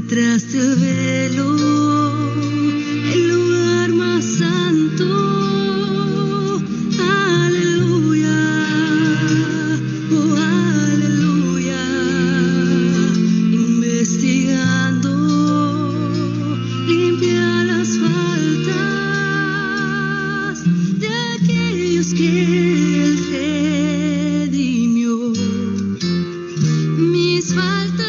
detrás del velo, el lugar más santo. Aleluya, oh aleluya, investigando, limpia las faltas de aquellos que Él redimió. Mis faltas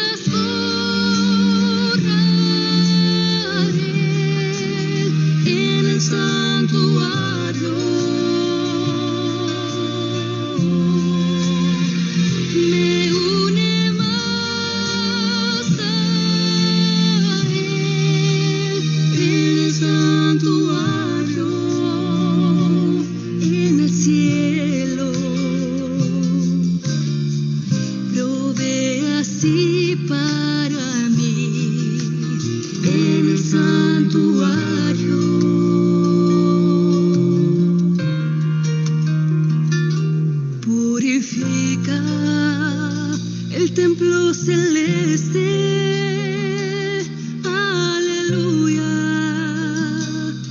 en el santuario, me une más a Él en el santuario, en el cielo. Provee así para mí en el santuario. Purifica el templo celeste, aleluya,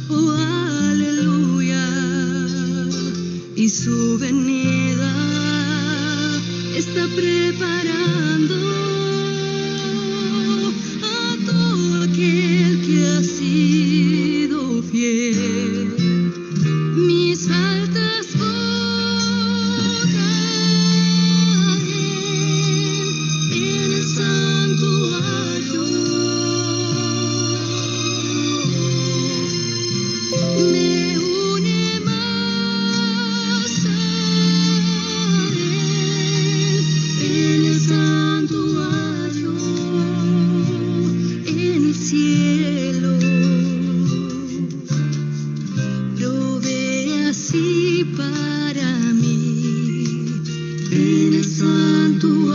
oh aleluya, y su venida está preparando a todo aquel que ha sido fiel. Mis faltas en el santuario, me une más a Él en el santuario, en el cielo. Provee así para mí en el santuario,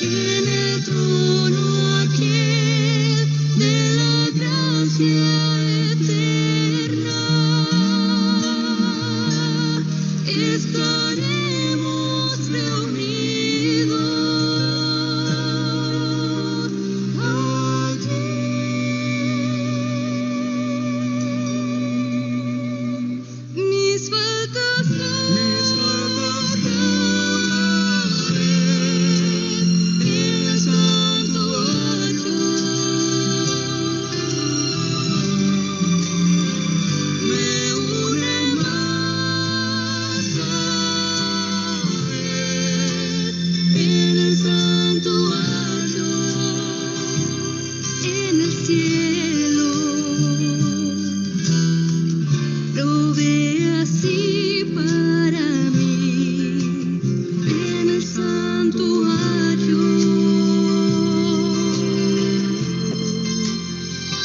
en el trono aquel de la gracia eterna. Estaremos reunidos allí. Mis faltas en el santuario, me une más a Él en el santuario, en el cielo. Provee así para mí en el santuario,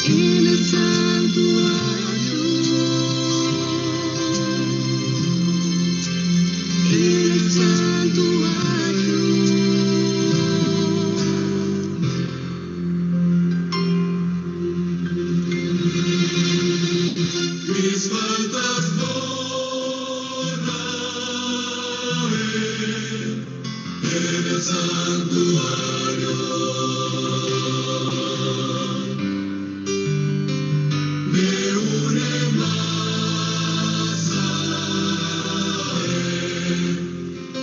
en el santuario, en el santuario. Mis faltas en el santuario, me une más a Él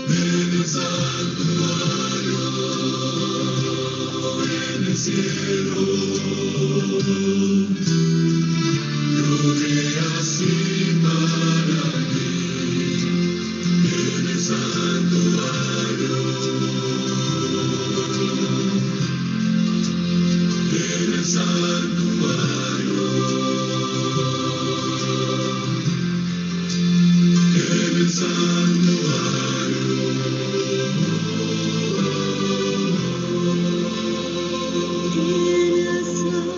en el santuario, en el cielo. Provee así para mí en el santuario, en el santuario, en el santuario.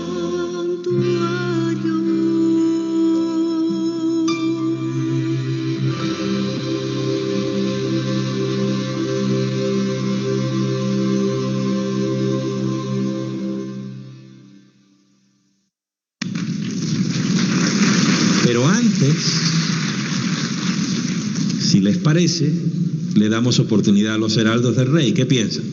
Pero antes, si les parece, le damos oportunidad a los heraldos del rey. ¿Qué piensan?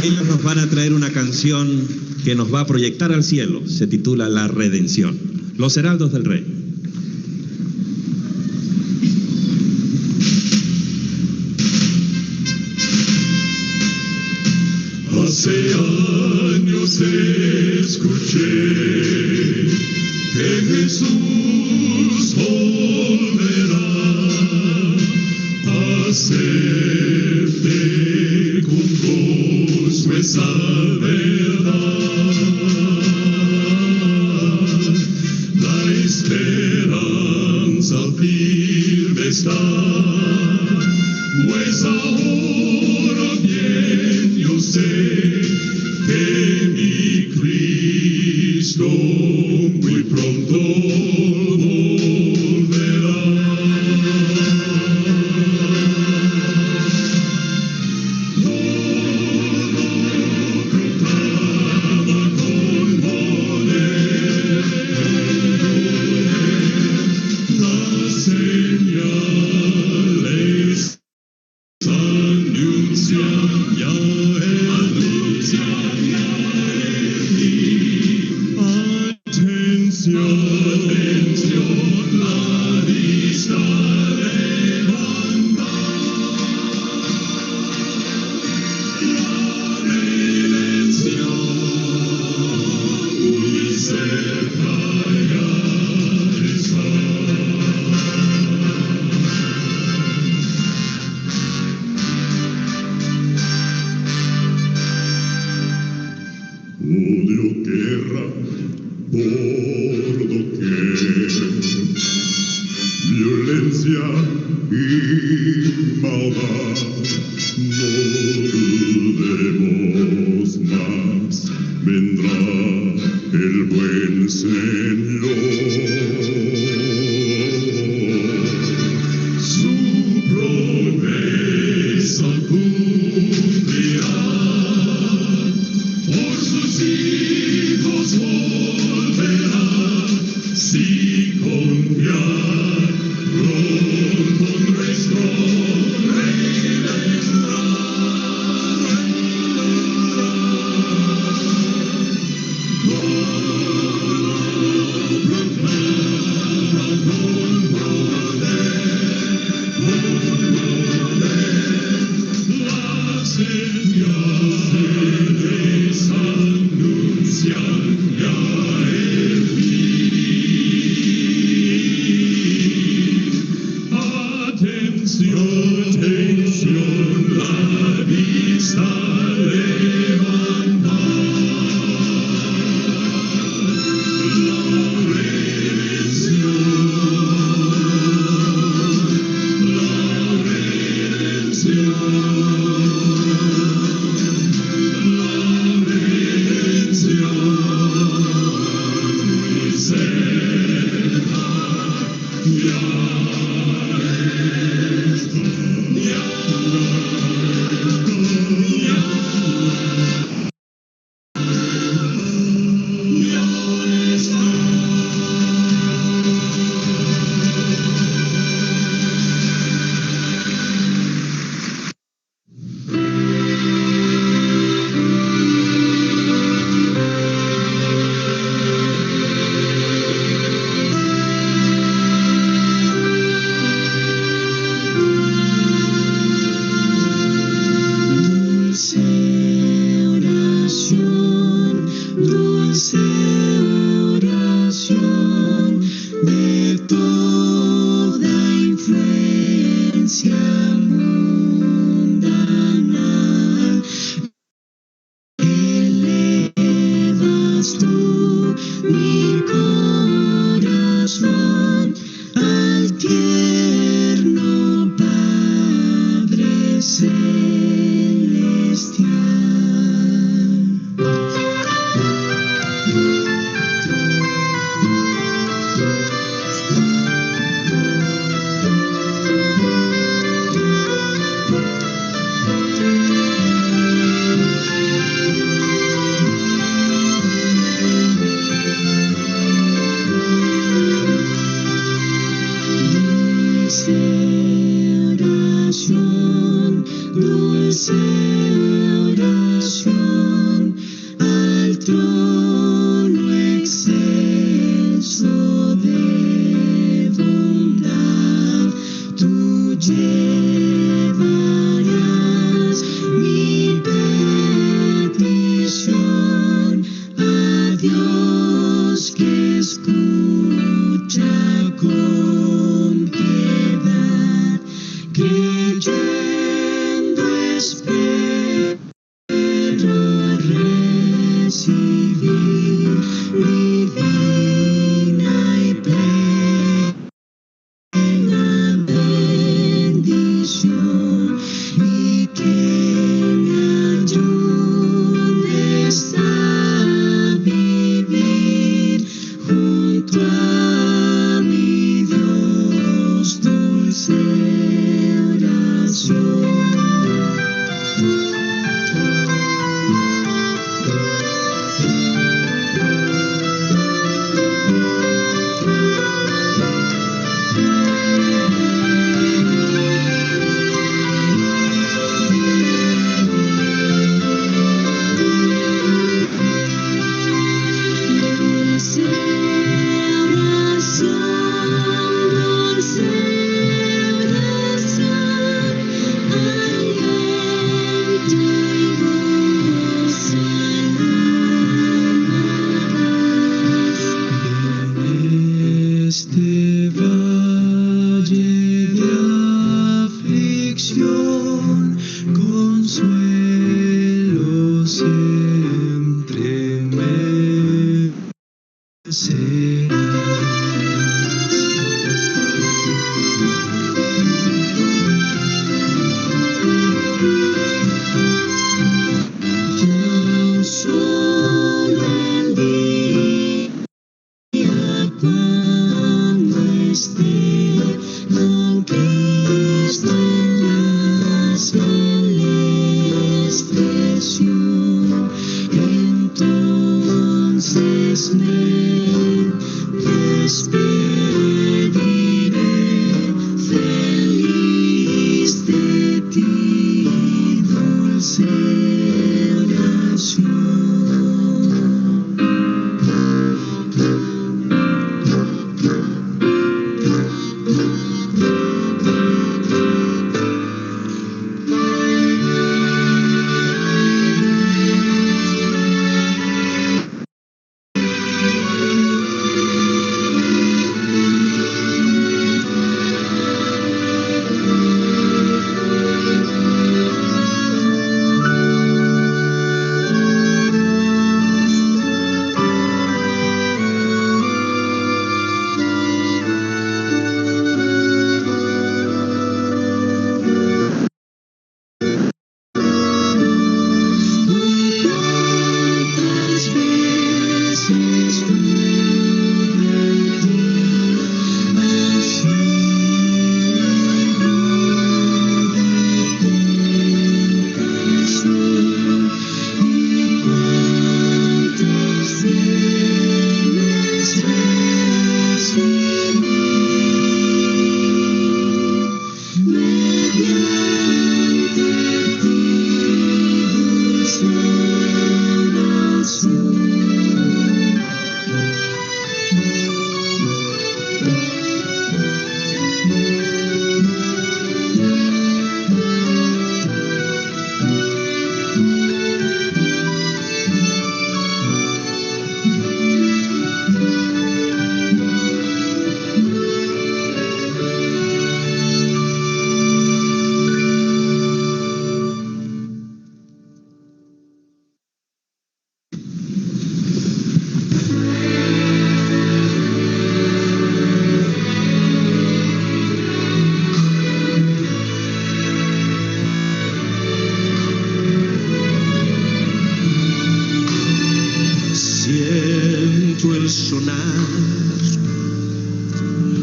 Ellos nos van a traer una canción que nos va a proyectar al cielo. Se titula La Redención. Los Heraldos del Rey. Hace años escuché que Jesús volverá a hacerte con gozo esa verdad. La esperanza firme está, pues ahora bien yo sé que mi Cristo muy pronto volverá. Las señales anuncian ya atención, la vista levanta, la redención muy cerca ya está. Odio, guerra por doquier, violencia y maldad. No dudemos más, vendrá el buen Señor. Su promesa cumplirá. Por sus hijos volverá, si confiar, pronto nuestro Rey vendrá, las señales anuncian ya el fin. Atención, la vista levanta, la redención, la redención. dulce oración. llevarás mi petición a Dios que escucha con piedad, creyendo espero recibir divina y plena bendición, y que me ayudes a vivir junto a mi Dios, dulce oración. Dulce oración, aliento y gozo almas. En este valle de aflicción, consuelo siempre me serás. Yo solo el día cuando esté con Cristo en la celeste Sion, entonces me despediré feliz de ti, dulce oración.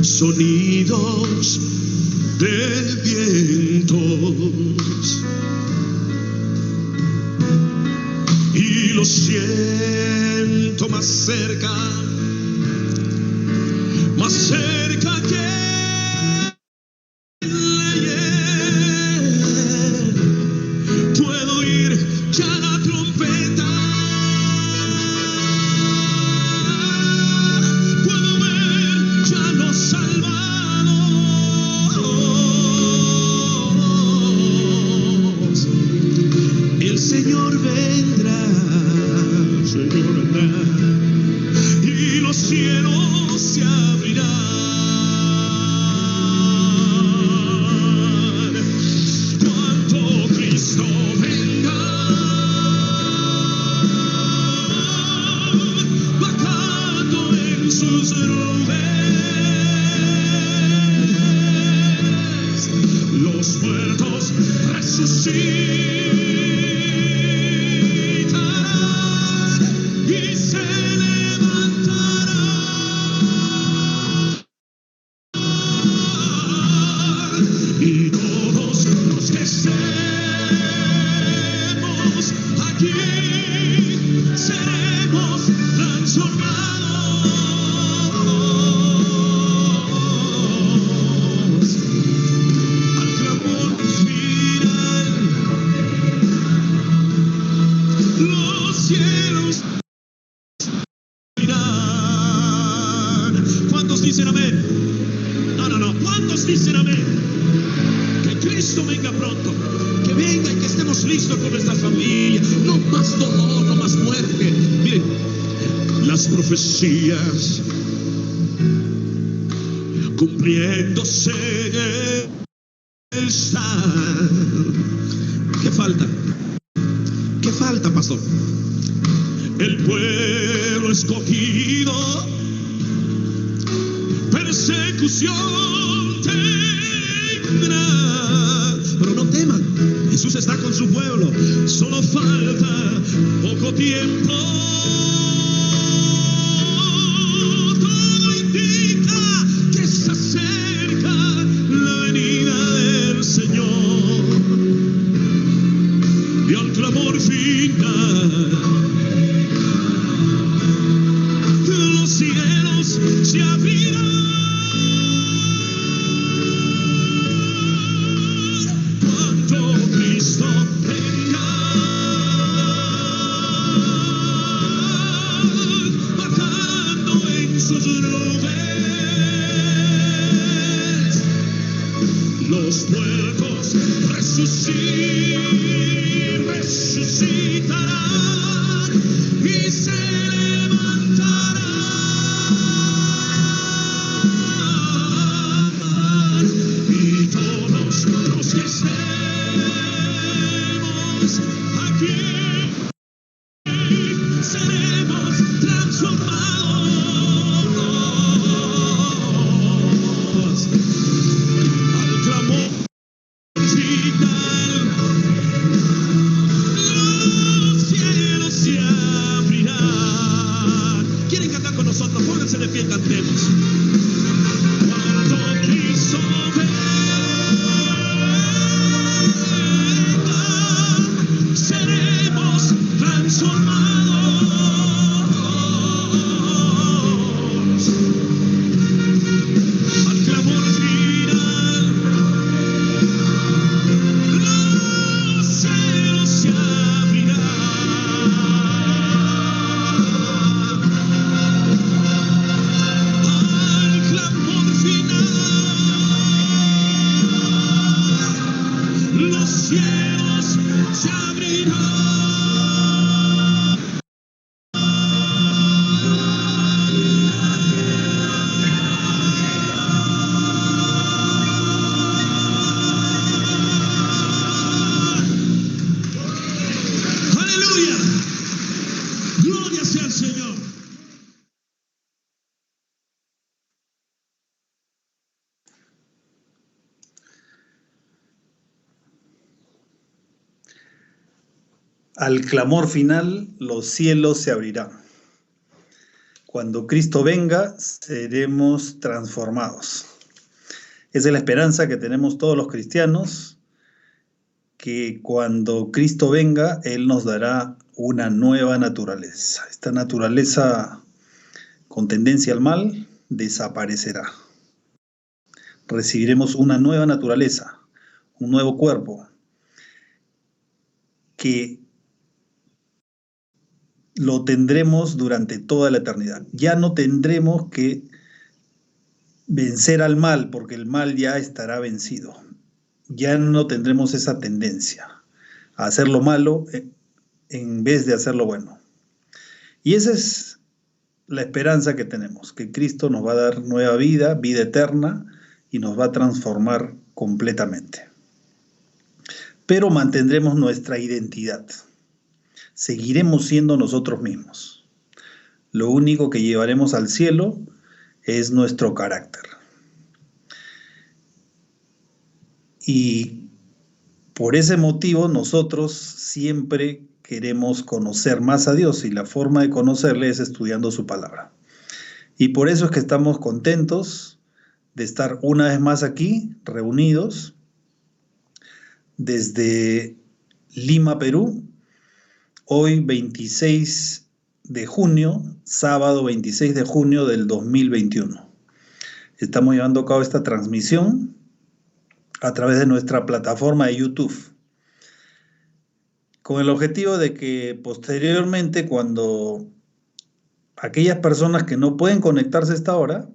sonidos de vientos y lo siento más cerca que ayer. Puedo oír ya la trompeta, puedo ver ya los salvados. Señor vendrá, y los cielos se abrirán. Cuando Cristo venga, bajando en sus nubes, los muertos resucitarán y se levantarán, y todos los que estemos aquí seremos transformados al clamor final. Los cielos irán. ¿Cuántos dicen amén? No. ¿Cuántos dicen amén? Que Cristo venga pronto. Que venga y que estemos listos con nuestra familia. No más dolor, no más muerte. Miren, las profecías cumpliéndose están. ¿Qué falta? ¿Qué falta, pastor? El pueblo escogido, persecución tendrá. Pero no teman, Jesús está con su pueblo. Solo falta poco tiempo. Todo indica que se acerca la venida del Señor. Y al clamor final, los cielos se abrirán. Cuando Cristo venga, bajando en sus nubes, los muertos resucitarán y se levantarán, y todos los que estemos aquí seremos transformados al clamor final. Los cielos se abrirán. ¿Quieren cantar con nosotros? Pónganse de pie y cantemos. Cuando Cristo venga, seremos transformados al clamor final. Los cielos se abrirán al clamor final. Los cielos se abrirán. Aleluya. Gloria sea al Señor. Al clamor final, los cielos se abrirán. Cuando Cristo venga, seremos transformados. Esa es la esperanza que tenemos todos los cristianos, que cuando Cristo venga, Él nos dará una nueva naturaleza. Esta naturaleza con tendencia al mal desaparecerá. Recibiremos una nueva naturaleza, un nuevo cuerpo, que lo tendremos durante toda la eternidad. Ya no tendremos que vencer al mal, porque el mal ya estará vencido. Ya no tendremos esa tendencia a hacer lo malo en vez de hacer lo bueno. Y esa es la esperanza que tenemos, que Cristo nos va a dar nueva vida, vida eterna, y nos va a transformar completamente. Pero mantendremos nuestra identidad. Seguiremos siendo nosotros mismos. Lo único que llevaremos al cielo es nuestro carácter. Y por ese motivo nosotros siempre queremos conocer más a Dios, y la forma de conocerle es estudiando su palabra. Y por eso es que estamos contentos de estar una vez más aquí, reunidos, desde Lima, Perú, hoy 26 de junio, sábado 26 de junio del 2021. Estamos llevando a cabo esta transmisión a través de nuestra plataforma de YouTube, con el objetivo de que posteriormente, cuando aquellas personas que no pueden conectarse a esta hora,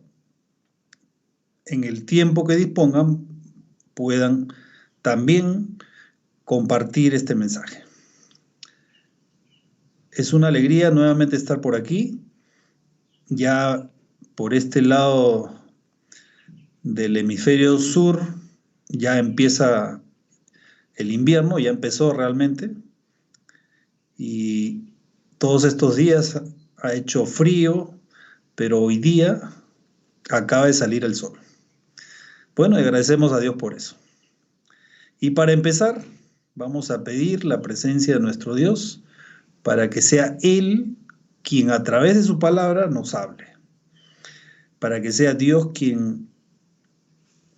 en el tiempo que dispongan, puedan también compartir este mensaje. Es una alegría nuevamente estar por aquí, ya por este lado del hemisferio sur. Ya empieza el invierno, ya empezó realmente, y todos estos días ha hecho frío, pero hoy día acaba de salir el sol. Bueno, y agradecemos a Dios por eso. Y para empezar, vamos a pedir la presencia de nuestro Dios para que sea Él quien a través de su palabra nos hable, para que sea Dios quien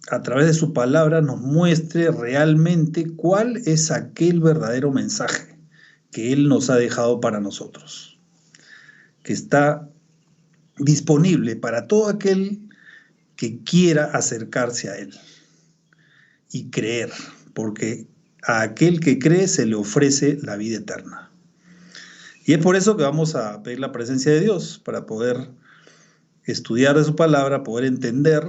a través de su palabra nos muestre realmente cuál es aquel verdadero mensaje que Él nos ha dejado para nosotros, que está disponible para todo aquel que quiera acercarse a Él y creer, porque a aquel que cree se le ofrece la vida eterna. Y es por eso que vamos a pedir la presencia de Dios, para poder estudiar de su palabra, poder entender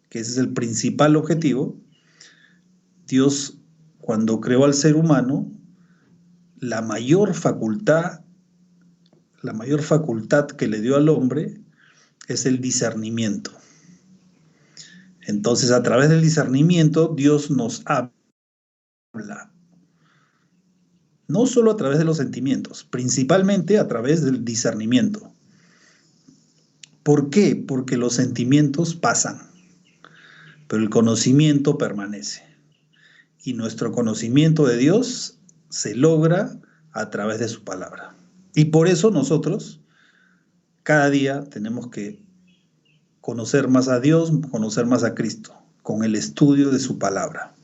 que ese es el principal objetivo. Dios, cuando creó al ser humano, la mayor facultad que le dio al hombre es el discernimiento. Entonces, a través del discernimiento, Dios nos habla. No solo a través de los sentimientos, principalmente a través del discernimiento. ¿Por qué? Porque los sentimientos pasan, pero el conocimiento permanece. Y nuestro conocimiento de Dios se logra a través de su palabra. Y por eso nosotros cada día tenemos que conocer más a Dios, conocer más a Cristo, con el estudio de su palabra.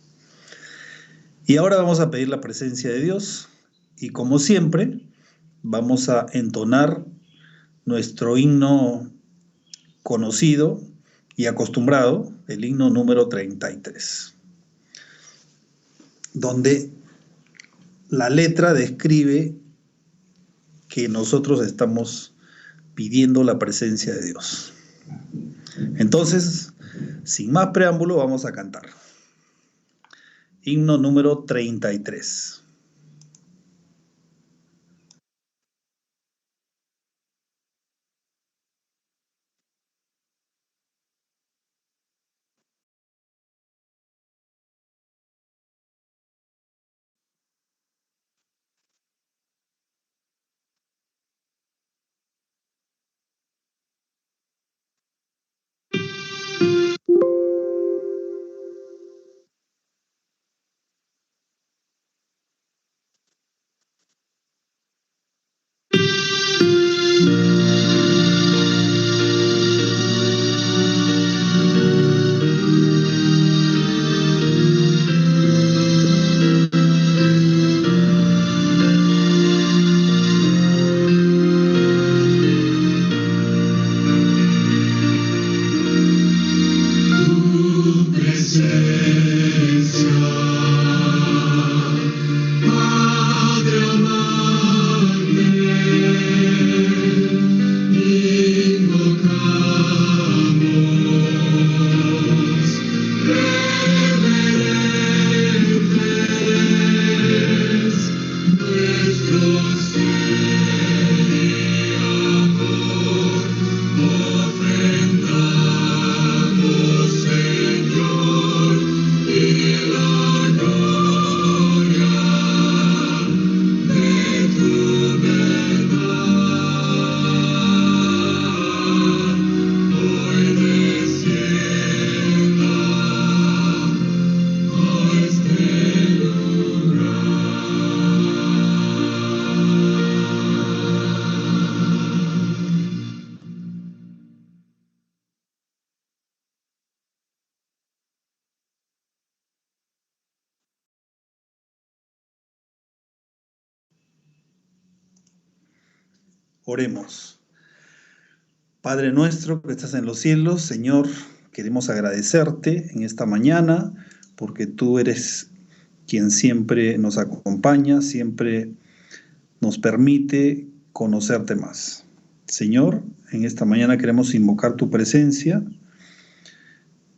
Y ahora vamos a pedir la presencia de Dios, y como siempre vamos a entonar nuestro himno conocido y acostumbrado, el himno número 33, donde la letra describe que nosotros estamos pidiendo la presencia de Dios. Entonces, sin más preámbulo, vamos a cantar. Himno número 33. Oremos. Padre nuestro que estás en los cielos, Señor, queremos agradecerte en esta mañana porque tú eres quien siempre nos acompaña, siempre nos permite conocerte más. Señor, en esta mañana queremos invocar tu presencia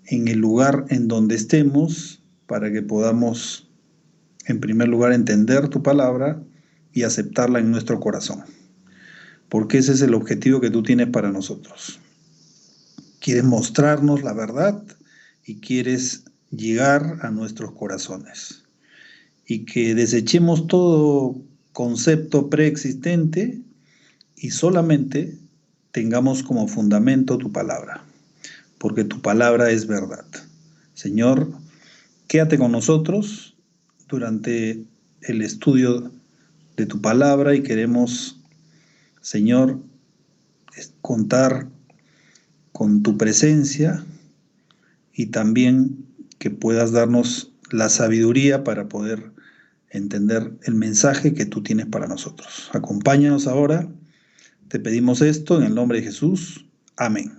en el lugar en donde estemos para que podamos, en primer lugar, entender tu palabra y aceptarla en nuestro corazón. Porque ese es el objetivo que tú tienes para nosotros. Quieres mostrarnos la verdad y quieres llegar a nuestros corazones. Y que desechemos todo concepto preexistente y solamente tengamos como fundamento tu palabra. Porque tu palabra es verdad. Señor, quédate con nosotros durante el estudio de tu palabra y queremos, Señor, contar con tu presencia y también que puedas darnos la sabiduría para poder entender el mensaje que tú tienes para nosotros. Acompáñanos ahora. Te pedimos esto en el nombre de Jesús. Amén.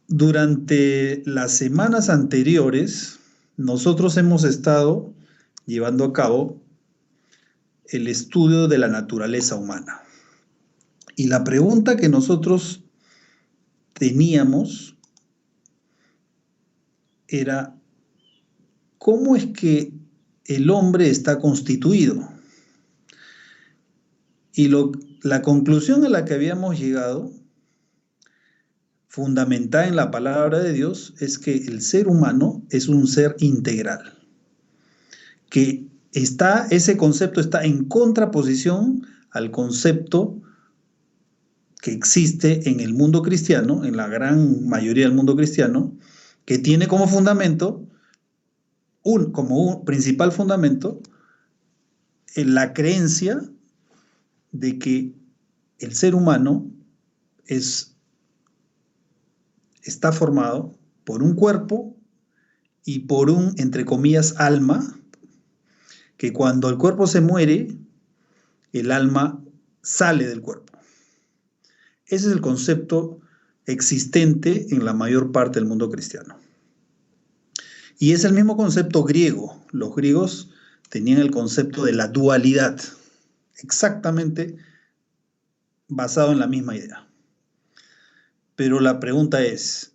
Durante las semanas anteriores, nosotros hemos estado llevando a cabo el estudio de la naturaleza humana. Y la pregunta que nosotros teníamos era, ¿cómo es que el hombre está constituido? Y la conclusión a la que habíamos llegado, fundamentada en la palabra de Dios, es que el ser humano es un ser integral, que ese concepto está en contraposición al concepto que existe en el mundo cristiano, en la gran mayoría del mundo cristiano, que tiene como fundamento, como un principal fundamento, en la creencia de que el ser humano está formado por un cuerpo y por un, entre comillas, alma, que cuando el cuerpo se muere, el alma sale del cuerpo. Ese es el concepto existente en la mayor parte del mundo cristiano. Y es el mismo concepto griego. Los griegos tenían el concepto de la dualidad, exactamente basado en la misma idea. Pero la pregunta es,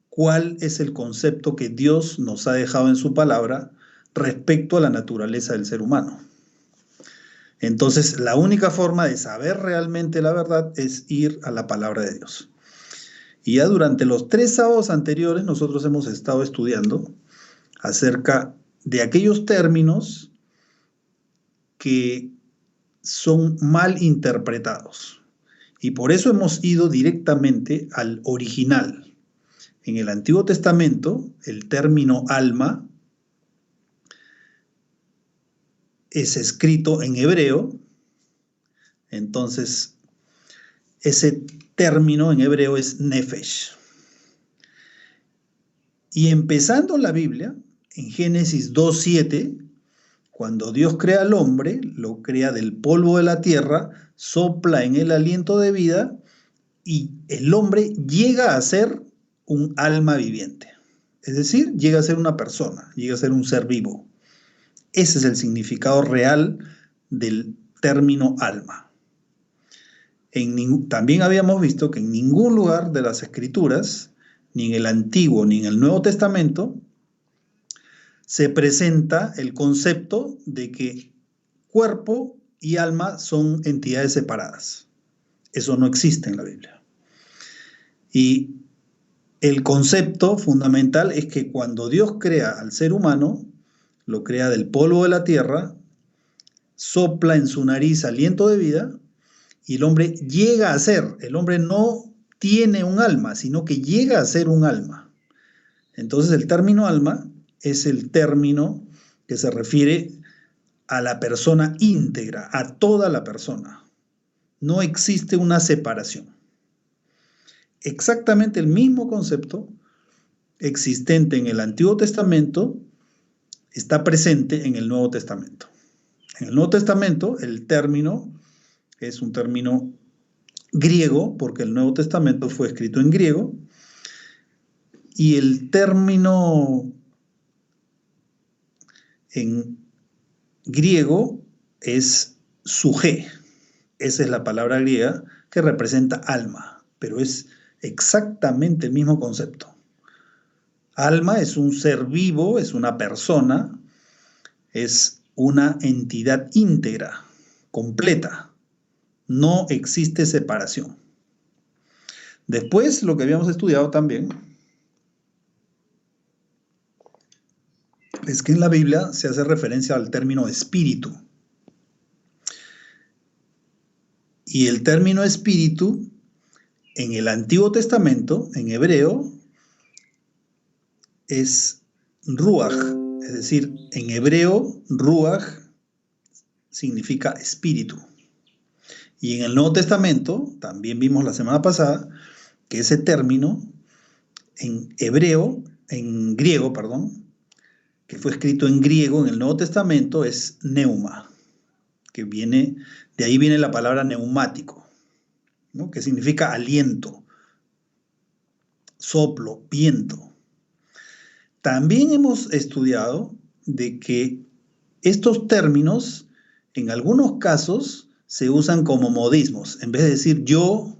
¿cuál es el concepto que Dios nos ha dejado en su palabra respecto a la naturaleza del ser humano? Entonces, la única forma de saber realmente la verdad es ir a la palabra de Dios. Y ya durante los 3 sábados anteriores nosotros hemos estado estudiando acerca de aquellos términos que son mal interpretados. Y por eso hemos ido directamente al original. En el Antiguo Testamento, el término alma es escrito en hebreo. Entonces, ese término en hebreo es nefesh. Y empezando la Biblia, en Génesis 2:7, cuando Dios crea al hombre, lo crea del polvo de la tierra, sopla en él aliento de vida y el hombre llega a ser un alma viviente. Es decir, llega a ser una persona, llega a ser un ser vivo. Ese es el significado real del término alma. También habíamos visto que en ningún lugar de las Escrituras, ni en el Antiguo ni en el Nuevo Testamento, se presenta el concepto de que cuerpo y alma son entidades separadas. Eso no existe en la Biblia. Y el concepto fundamental es que cuando Dios crea al ser humano, lo crea del polvo de la tierra, sopla en su nariz aliento de vida y el hombre llega a ser. El hombre no tiene un alma, sino que llega a ser un alma. Entonces el término alma es el término que se refiere a la persona íntegra, a toda la persona. No existe una separación. Exactamente el mismo concepto existente en el Antiguo Testamento está presente en el Nuevo Testamento. En el Nuevo Testamento el término es un término griego, porque el Nuevo Testamento fue escrito en griego, y el término en griego es suje. Esa es la palabra griega que representa alma, pero es exactamente el mismo concepto. Alma es un ser vivo, es una persona, es una entidad íntegra, completa. No existe separación. Después, lo que habíamos estudiado también es que en la Biblia se hace referencia al término espíritu. Y el término espíritu en el Antiguo Testamento, en hebreo, es ruach. Es decir, en hebreo, ruach significa espíritu. Y en el Nuevo Testamento, también vimos la semana pasada, que ese término en griego, que fue escrito en griego en el Nuevo Testamento, es neuma, que de ahí viene la palabra neumático, ¿no? Que significa aliento, soplo, viento. También hemos estudiado de que estos términos, en algunos casos, se usan como modismos. En vez de decir yo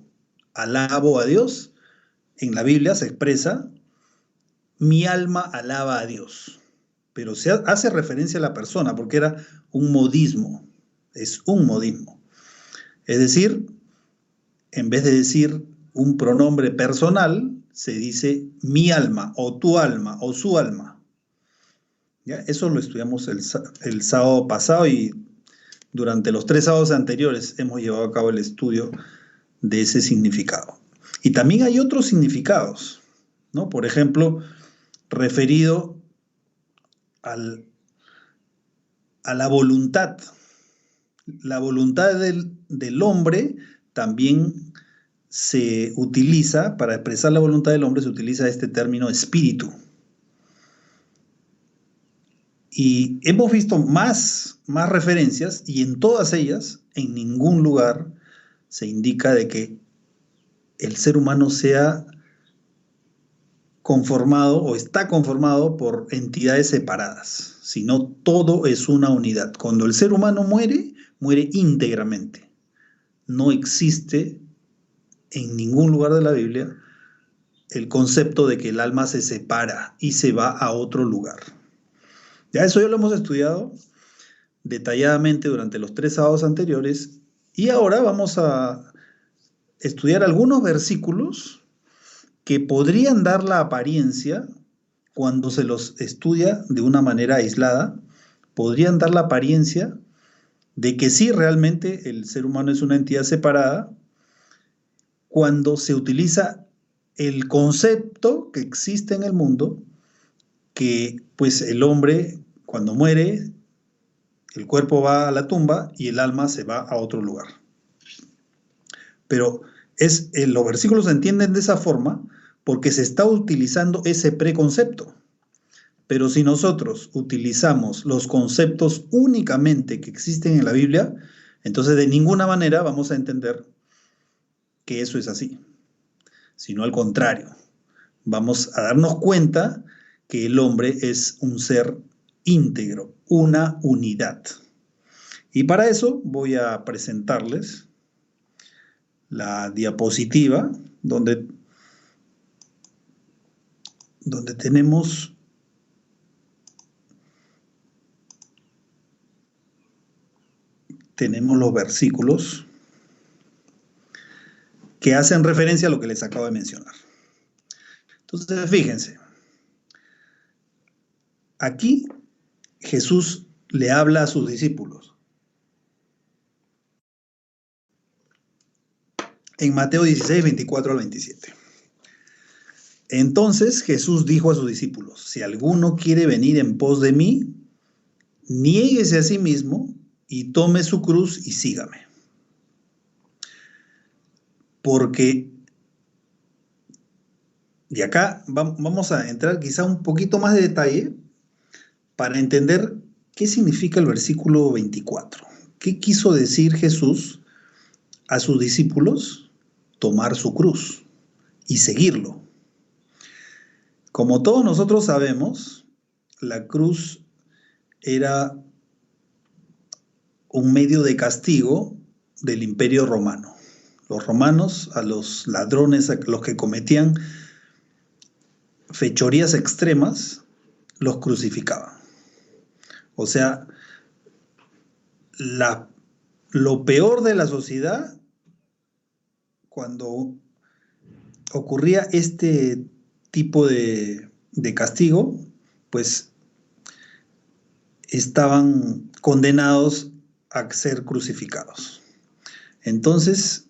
alabo a Dios, en la Biblia se expresa mi alma alaba a Dios. Pero se hace referencia a la persona porque era un modismo. Es un modismo. Es decir, en vez de decir un pronombre personal, se dice mi alma o tu alma o su alma. ¿Ya? Eso lo estudiamos el sábado pasado y durante los 3 sábados anteriores hemos llevado a cabo el estudio de ese significado. Y también hay otros significados, ¿no? Por ejemplo, referido a la voluntad. La voluntad del hombre también se utiliza, para expresar la voluntad del hombre, se utiliza este término espíritu. Y hemos visto más referencias, y en todas ellas, en ningún lugar se indica de que el ser humano sea conformado o está conformado por entidades separadas, sino todo es una unidad. Cuando el ser humano muere, muere íntegramente. No existe en ningún lugar de la Biblia el concepto de que el alma se separa y se va a otro lugar. Ya eso ya lo hemos estudiado detalladamente durante los 3 sábados anteriores y ahora vamos a estudiar algunos versículos que podrían dar la apariencia, cuando se los estudia de una manera aislada, podrían dar la apariencia de que sí, realmente el ser humano es una entidad separada, cuando se utiliza el concepto que existe en el mundo, que pues el hombre cuando muere, el cuerpo va a la tumba y el alma se va a otro lugar. Pero los versículos se entienden de esa forma porque se está utilizando ese preconcepto. Pero si nosotros utilizamos los conceptos únicamente que existen en la Biblia, entonces de ninguna manera vamos a entender que eso es así, sino al contrario. Vamos a darnos cuenta que el hombre es un ser íntegro, una unidad. Y para eso voy a presentarles la diapositiva donde tenemos los versículos que hacen referencia a lo que les acabo de mencionar. Entonces, fíjense, aquí Jesús le habla a sus discípulos. En Mateo 16, 24 al 27. Entonces Jesús dijo a sus discípulos: si alguno quiere venir en pos de mí, niéguese a sí mismo y tome su cruz y sígame. Porque, y acá vamos a entrar quizá un poquito más de detalle para entender ¿Qué significa el versículo 24? ¿Qué quiso decir Jesús a sus discípulos? Tomar su cruz y seguirlo. Como todos nosotros sabemos, la cruz era un medio de castigo del Imperio Romano. Los romanos, a los ladrones, a los que cometían fechorías extremas, los crucificaban. O sea, lo peor de la sociedad, cuando ocurría este tipo de castigo, pues estaban condenados a ser crucificados. Entonces,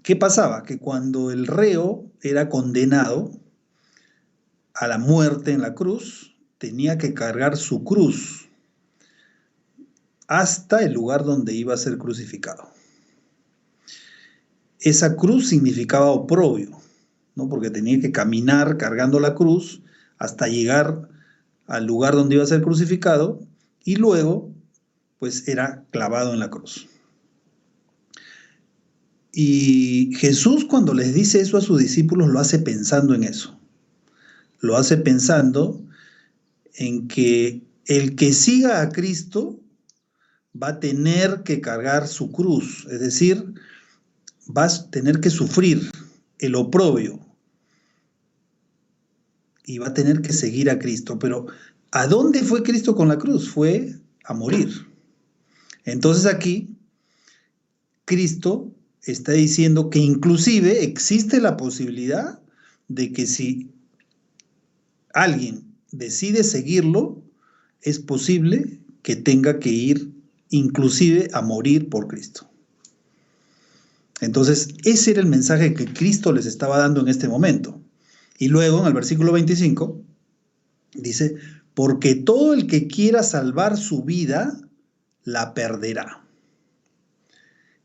¿qué pasaba? Que cuando el reo era condenado a la muerte en la cruz, tenía que cargar su cruz hasta el lugar donde iba a ser crucificado. Esa cruz significaba oprobio, ¿no? Porque tenía que caminar cargando la cruz hasta llegar al lugar donde iba a ser crucificado y luego, pues, era clavado en la cruz. Y Jesús, cuando les dice eso a sus discípulos, lo hace pensando en eso. Lo hace pensando en que el que siga a Cristo va a tener que cargar su cruz, es decir, va a tener que sufrir el oprobio y va a tener que seguir a Cristo. Pero ¿a dónde fue Cristo con la cruz? Fue a morir. Entonces aquí Cristo está diciendo que inclusive existe la posibilidad de que si alguien decide seguirlo, es posible que tenga que ir inclusive a morir por Cristo. Entonces, ese era el mensaje que Cristo les estaba dando en este momento. Y luego, en el versículo 25, dice, porque todo el que quiera salvar su vida, la perderá.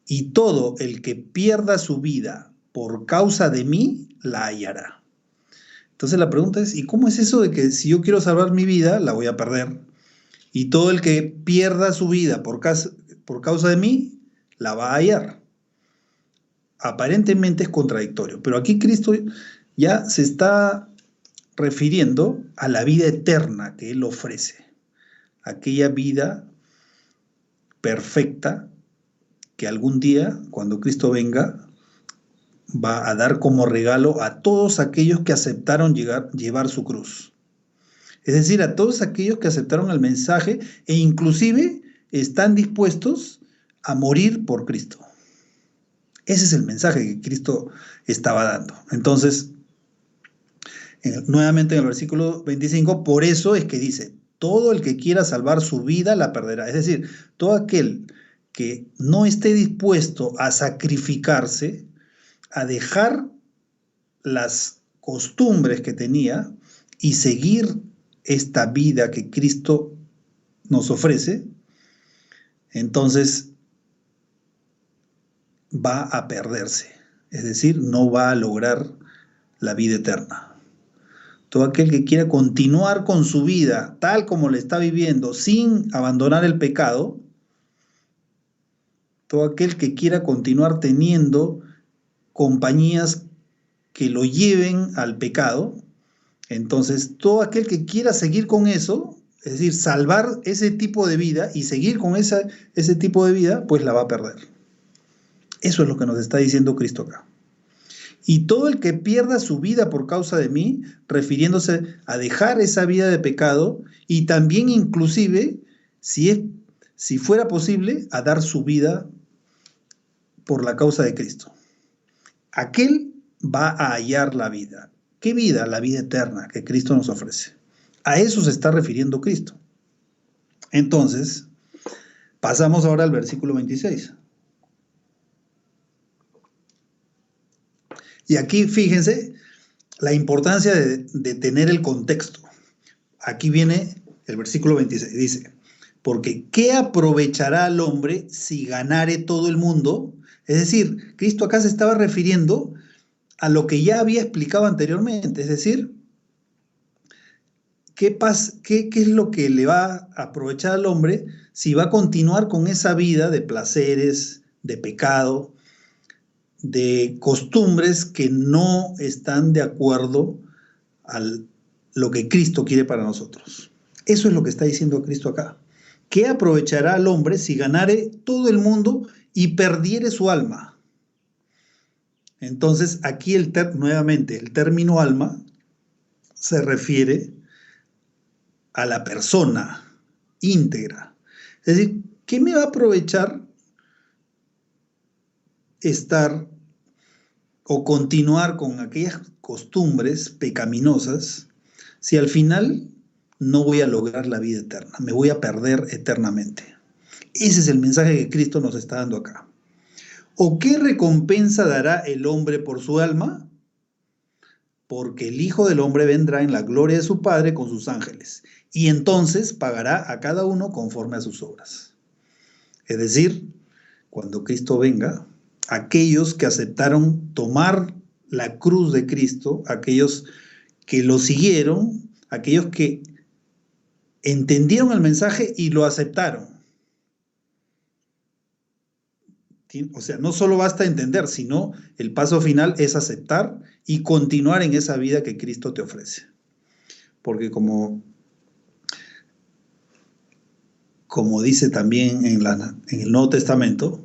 Y todo el que pierda su vida por causa de mí, la hallará. Entonces la pregunta es, ¿y cómo es eso de que si yo quiero salvar mi vida, la voy a perder? Y todo el que pierda su vida por causa de mí, la va a hallar. Aparentemente es contradictorio, pero aquí Cristo ya se está refiriendo a la vida eterna que Él ofrece. Aquella vida perfecta que algún día, cuando Cristo venga, va a dar como regalo a todos aquellos que aceptaron llevar su cruz. Es decir, a todos aquellos que aceptaron el mensaje e inclusive están dispuestos a morir por Cristo. Ese es el mensaje que Cristo estaba dando. Entonces, nuevamente en el versículo 25, por eso es que dice, todo el que quiera salvar su vida la perderá. Es decir, todo aquel que no esté dispuesto a sacrificarse, a dejar las costumbres que tenía y seguir esta vida que Cristo nos ofrece, entonces va a perderse, es decir, no va a lograr la vida eterna. Todo aquel que quiera continuar con su vida tal como la está viviendo sin abandonar el pecado, todo aquel que quiera continuar teniendo compañías que lo lleven al pecado, entonces todo aquel que quiera seguir con eso, es decir, salvar ese tipo de vida y seguir con ese tipo de vida, pues la va a perder. Eso es lo que nos está diciendo Cristo acá. Y todo el que pierda su vida por causa de mí, refiriéndose a dejar esa vida de pecado y también inclusive, si fuera posible, a dar su vida por la causa de Cristo. Aquel va a hallar la vida. ¿Qué vida? La vida eterna que Cristo nos ofrece. A eso se está refiriendo Cristo. Entonces, pasamos ahora al versículo 26. Y aquí fíjense la importancia de tener el contexto. Aquí viene el versículo 26, dice, porque ¿qué aprovechará al hombre si ganare todo el mundo? Es decir, Cristo acá se estaba refiriendo a lo que ya había explicado anteriormente, es decir, ¿qué es lo que le va a aprovechar al hombre si va a continuar con esa vida de placeres, de pecado, de costumbres que no están de acuerdo a lo que Cristo quiere para nosotros? Eso es lo que está diciendo Cristo acá. ¿Qué aprovechará al hombre si ganare todo el mundo y perdiere su alma? Entonces, aquí nuevamente, el término alma se refiere a la persona íntegra. Es decir, ¿qué me va a aprovechar estar o continuar con aquellas costumbres pecaminosas si al final no voy a lograr la vida eterna? Me voy a perder eternamente. Ese es el mensaje que Cristo nos está dando acá. ¿O qué recompensa dará el hombre por su alma? Porque el Hijo del Hombre vendrá en la gloria de su Padre con sus ángeles, y entonces pagará a cada uno conforme a sus obras. Es decir, cuando Cristo venga, aquellos que aceptaron tomar la cruz de Cristo, aquellos que lo siguieron, aquellos que entendieron el mensaje y lo aceptaron. O sea, no solo basta entender, sino el paso final es aceptar y continuar en esa vida que Cristo te ofrece. Porque como dice también en el Nuevo Testamento,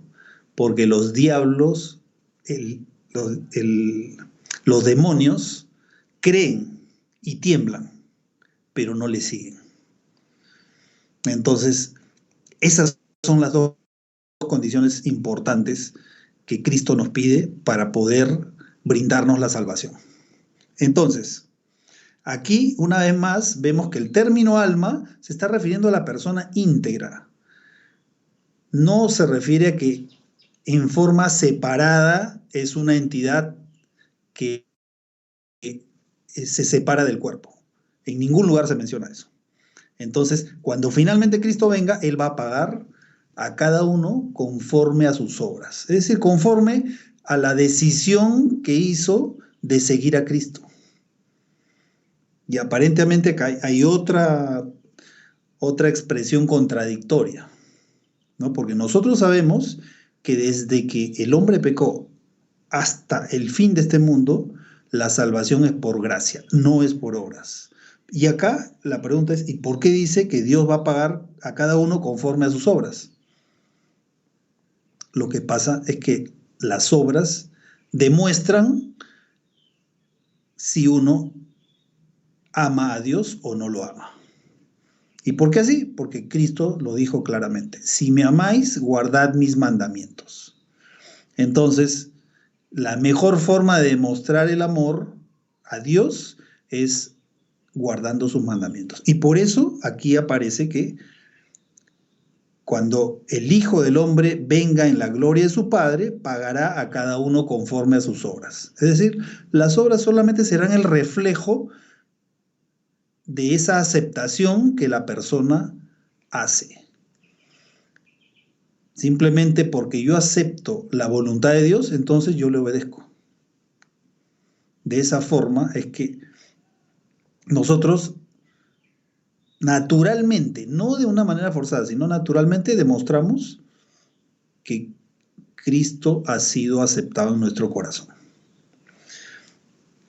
porque los diablos, los demonios, creen y tiemblan, pero no le siguen. Entonces, esas son las dos condiciones importantes que Cristo nos pide para poder brindarnos la salvación. Entonces, aquí una vez más vemos que el término alma se está refiriendo a la persona íntegra. No se refiere a que en forma separada es una entidad que se separa del cuerpo. En ningún lugar se menciona eso. Entonces, cuando finalmente Cristo venga, Él va a pagar a cada uno conforme a sus obras. Es decir, conforme a la decisión que hizo de seguir a Cristo. Y aparentemente acá hay otra expresión contradictoria, ¿no? Porque nosotros sabemos que desde que el hombre pecó hasta el fin de este mundo, la salvación es por gracia, no es por obras. Y acá la pregunta es, ¿y por qué dice que Dios va a pagar a cada uno conforme a sus obras? Lo que pasa es que las obras demuestran si uno ama a Dios o no lo ama. ¿Y por qué así? Porque Cristo lo dijo claramente. Si me amáis, guardad mis mandamientos. Entonces, la mejor forma de demostrar el amor a Dios es guardando sus mandamientos. Y por eso aquí aparece que cuando el Hijo del Hombre venga en la gloria de su Padre, pagará a cada uno conforme a sus obras. Es decir, las obras solamente serán el reflejo de esa aceptación que la persona hace. Simplemente porque yo acepto la voluntad de Dios, entonces yo le obedezco. De esa forma es que nosotros naturalmente, no de una manera forzada, sino naturalmente demostramos que Cristo ha sido aceptado en nuestro corazón.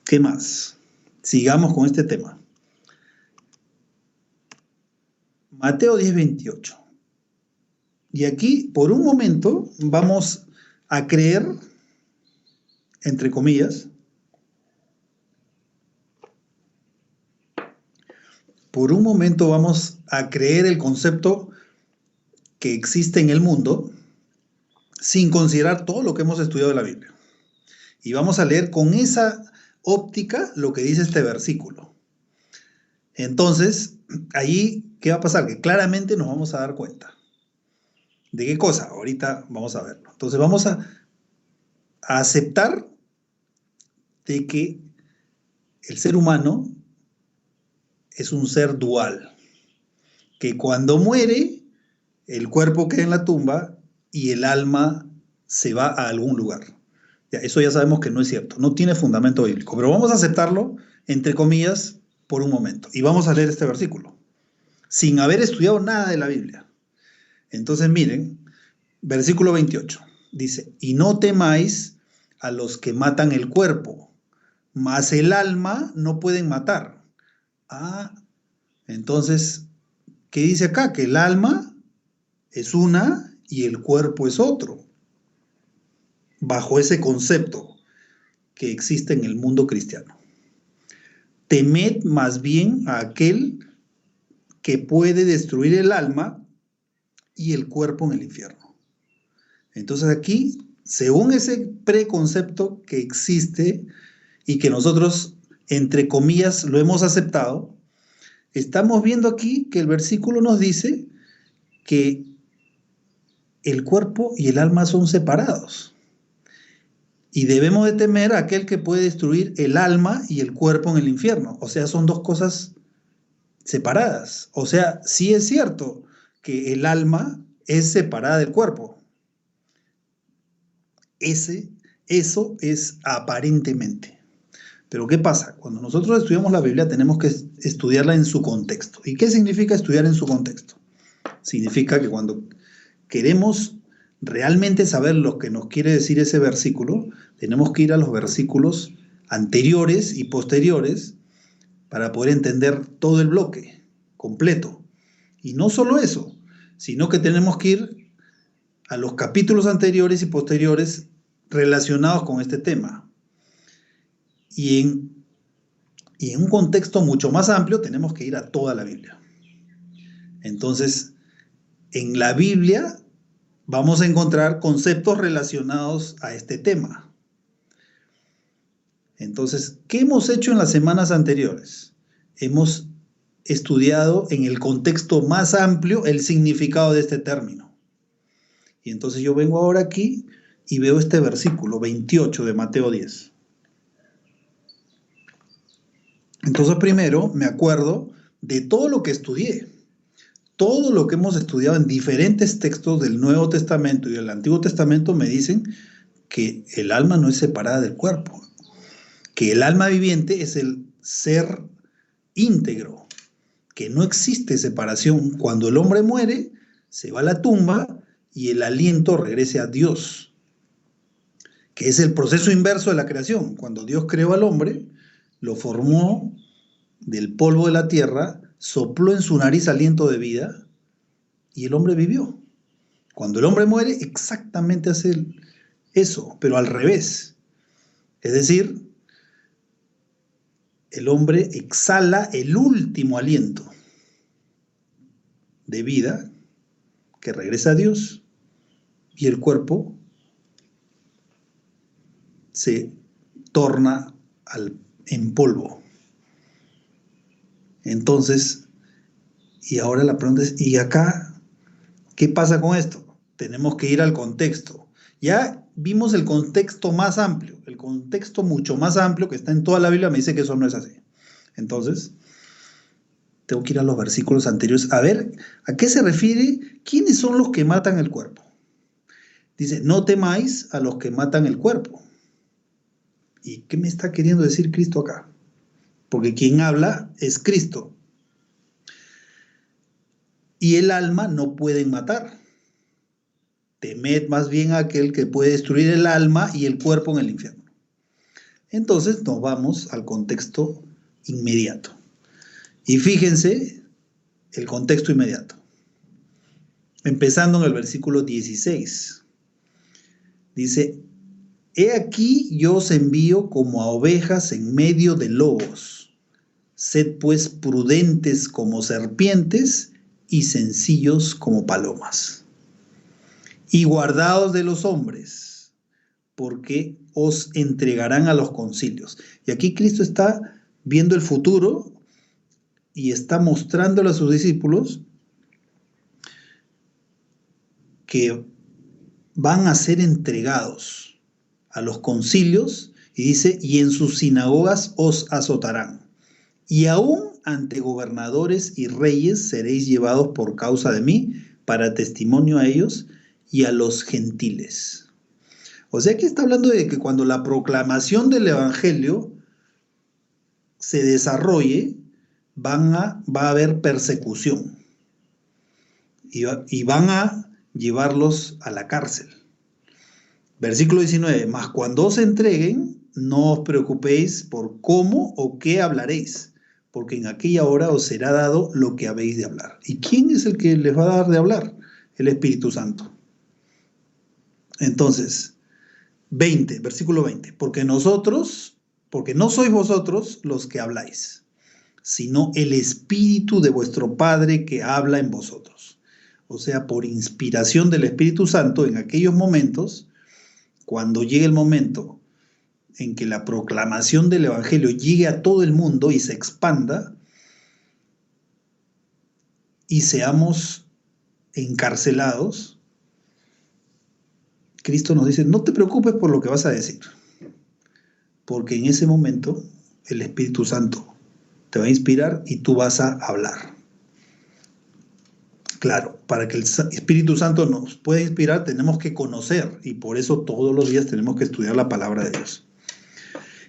¿Qué más? Sigamos con este tema. Mateo 10:28. Y aquí, por un momento, vamos a creer, entre comillas, por un momento vamos a creer el concepto que existe en el mundo sin considerar todo lo que hemos estudiado de la Biblia. Y vamos a leer con esa óptica lo que dice este versículo. Entonces, ahí, ¿qué va a pasar? Que claramente nos vamos a dar cuenta. ¿De qué cosa? Ahorita vamos a verlo. Entonces vamos a aceptar de que el ser humano es un ser dual, que cuando muere, el cuerpo queda en la tumba y el alma se va a algún lugar. Eso ya sabemos que no es cierto, no tiene fundamento bíblico, pero vamos a aceptarlo, entre comillas, por un momento. Y vamos a leer este versículo, sin haber estudiado nada de la Biblia. Entonces miren, versículo 28, dice, y no temáis a los que matan el cuerpo, mas el alma no pueden matar. Entonces, ¿qué dice acá? Que el alma es una y el cuerpo es otro. Bajo ese concepto que existe en el mundo cristiano. Temed más bien a aquel que puede destruir el alma y el cuerpo en el infierno. Entonces aquí, según ese preconcepto que existe y que nosotros, entre comillas, lo hemos aceptado, estamos viendo aquí que el versículo nos dice que el cuerpo y el alma son separados. Y debemos de temer a aquel que puede destruir el alma y el cuerpo en el infierno. O sea, son dos cosas separadas. O sea, sí es cierto que el alma es separada del cuerpo. Eso es aparentemente. Pero ¿qué pasa? Cuando nosotros estudiamos la Biblia tenemos que estudiarla en su contexto. ¿Y qué significa estudiar en su contexto? Significa que cuando queremos realmente saber lo que nos quiere decir ese versículo, tenemos que ir a los versículos anteriores y posteriores para poder entender todo el bloque completo. Y no solo eso, sino que tenemos que ir a los capítulos anteriores y posteriores relacionados con este tema. Y en un contexto mucho más amplio tenemos que ir a toda la Biblia. Entonces, en la Biblia vamos a encontrar conceptos relacionados a este tema. Entonces, ¿qué hemos hecho en las semanas anteriores? Hemos estudiado en el contexto más amplio el significado de este término. Y entonces yo vengo ahora aquí y veo este versículo 28 de Mateo 10. Entonces primero me acuerdo de todo lo que estudié. Todo lo que hemos estudiado en diferentes textos del Nuevo Testamento y del Antiguo Testamento me dicen que el alma no es separada del cuerpo, que el alma viviente es el ser íntegro, que no existe separación. Cuando el hombre muere, se va a la tumba y el aliento regresa a Dios, que es el proceso inverso de la creación. Cuando Dios creó al hombre, lo formó del polvo de la tierra, sopló en su nariz aliento de vida y el hombre vivió. Cuando el hombre muere, exactamente hace eso, pero al revés. Es decir, el hombre exhala el último aliento de vida que regresa a Dios y el cuerpo se torna en polvo. Entonces, y ahora la pregunta es, ¿y acá qué pasa con esto? Tenemos que ir al contexto. Ya vimos el contexto más amplio, el contexto mucho más amplio que está en toda la Biblia me dice que eso no es así. Entonces, tengo que ir a los versículos anteriores a ver a qué se refiere, quiénes son los que matan el cuerpo. Dice, no temáis a los que matan el cuerpo. ¿Y qué me está queriendo decir Cristo acá? Porque quien habla es Cristo. Y el alma no pueden matar. Temed más bien a aquel que puede destruir el alma y el cuerpo en el infierno. Entonces nos vamos al contexto inmediato. Y fíjense el contexto inmediato. Empezando en el versículo 16. Dice, he aquí yo os envío como a ovejas en medio de lobos. Sed pues prudentes como serpientes y sencillos como palomas. Y guardaos de los hombres, porque os entregarán a los concilios. Y aquí Cristo está viendo el futuro y está mostrándole a sus discípulos que van a ser entregados a los concilios, y dice, y en sus sinagogas os azotarán, y aún ante gobernadores y reyes seréis llevados por causa de mí, para testimonio a ellos y a los gentiles. O sea que está hablando de que cuando la proclamación del evangelio se desarrolle, va a haber persecución y van a llevarlos a la cárcel. Versículo 19, mas cuando os entreguen, no os preocupéis por cómo o qué hablaréis, porque en aquella hora os será dado lo que habéis de hablar. ¿Y quién es el que les va a dar de hablar? El Espíritu Santo. Entonces, versículo 20, porque no sois vosotros los que habláis, sino el Espíritu de vuestro Padre que habla en vosotros. O sea, por inspiración del Espíritu Santo, en aquellos momentos, cuando llegue el momento en que la proclamación del Evangelio llegue a todo el mundo y se expanda, y seamos encarcelados, Cristo nos dice, no te preocupes por lo que vas a decir, porque en ese momento el Espíritu Santo te va a inspirar y tú vas a hablar. Claro, para que el Espíritu Santo nos pueda inspirar tenemos que conocer, y por eso todos los días tenemos que estudiar la palabra de Dios.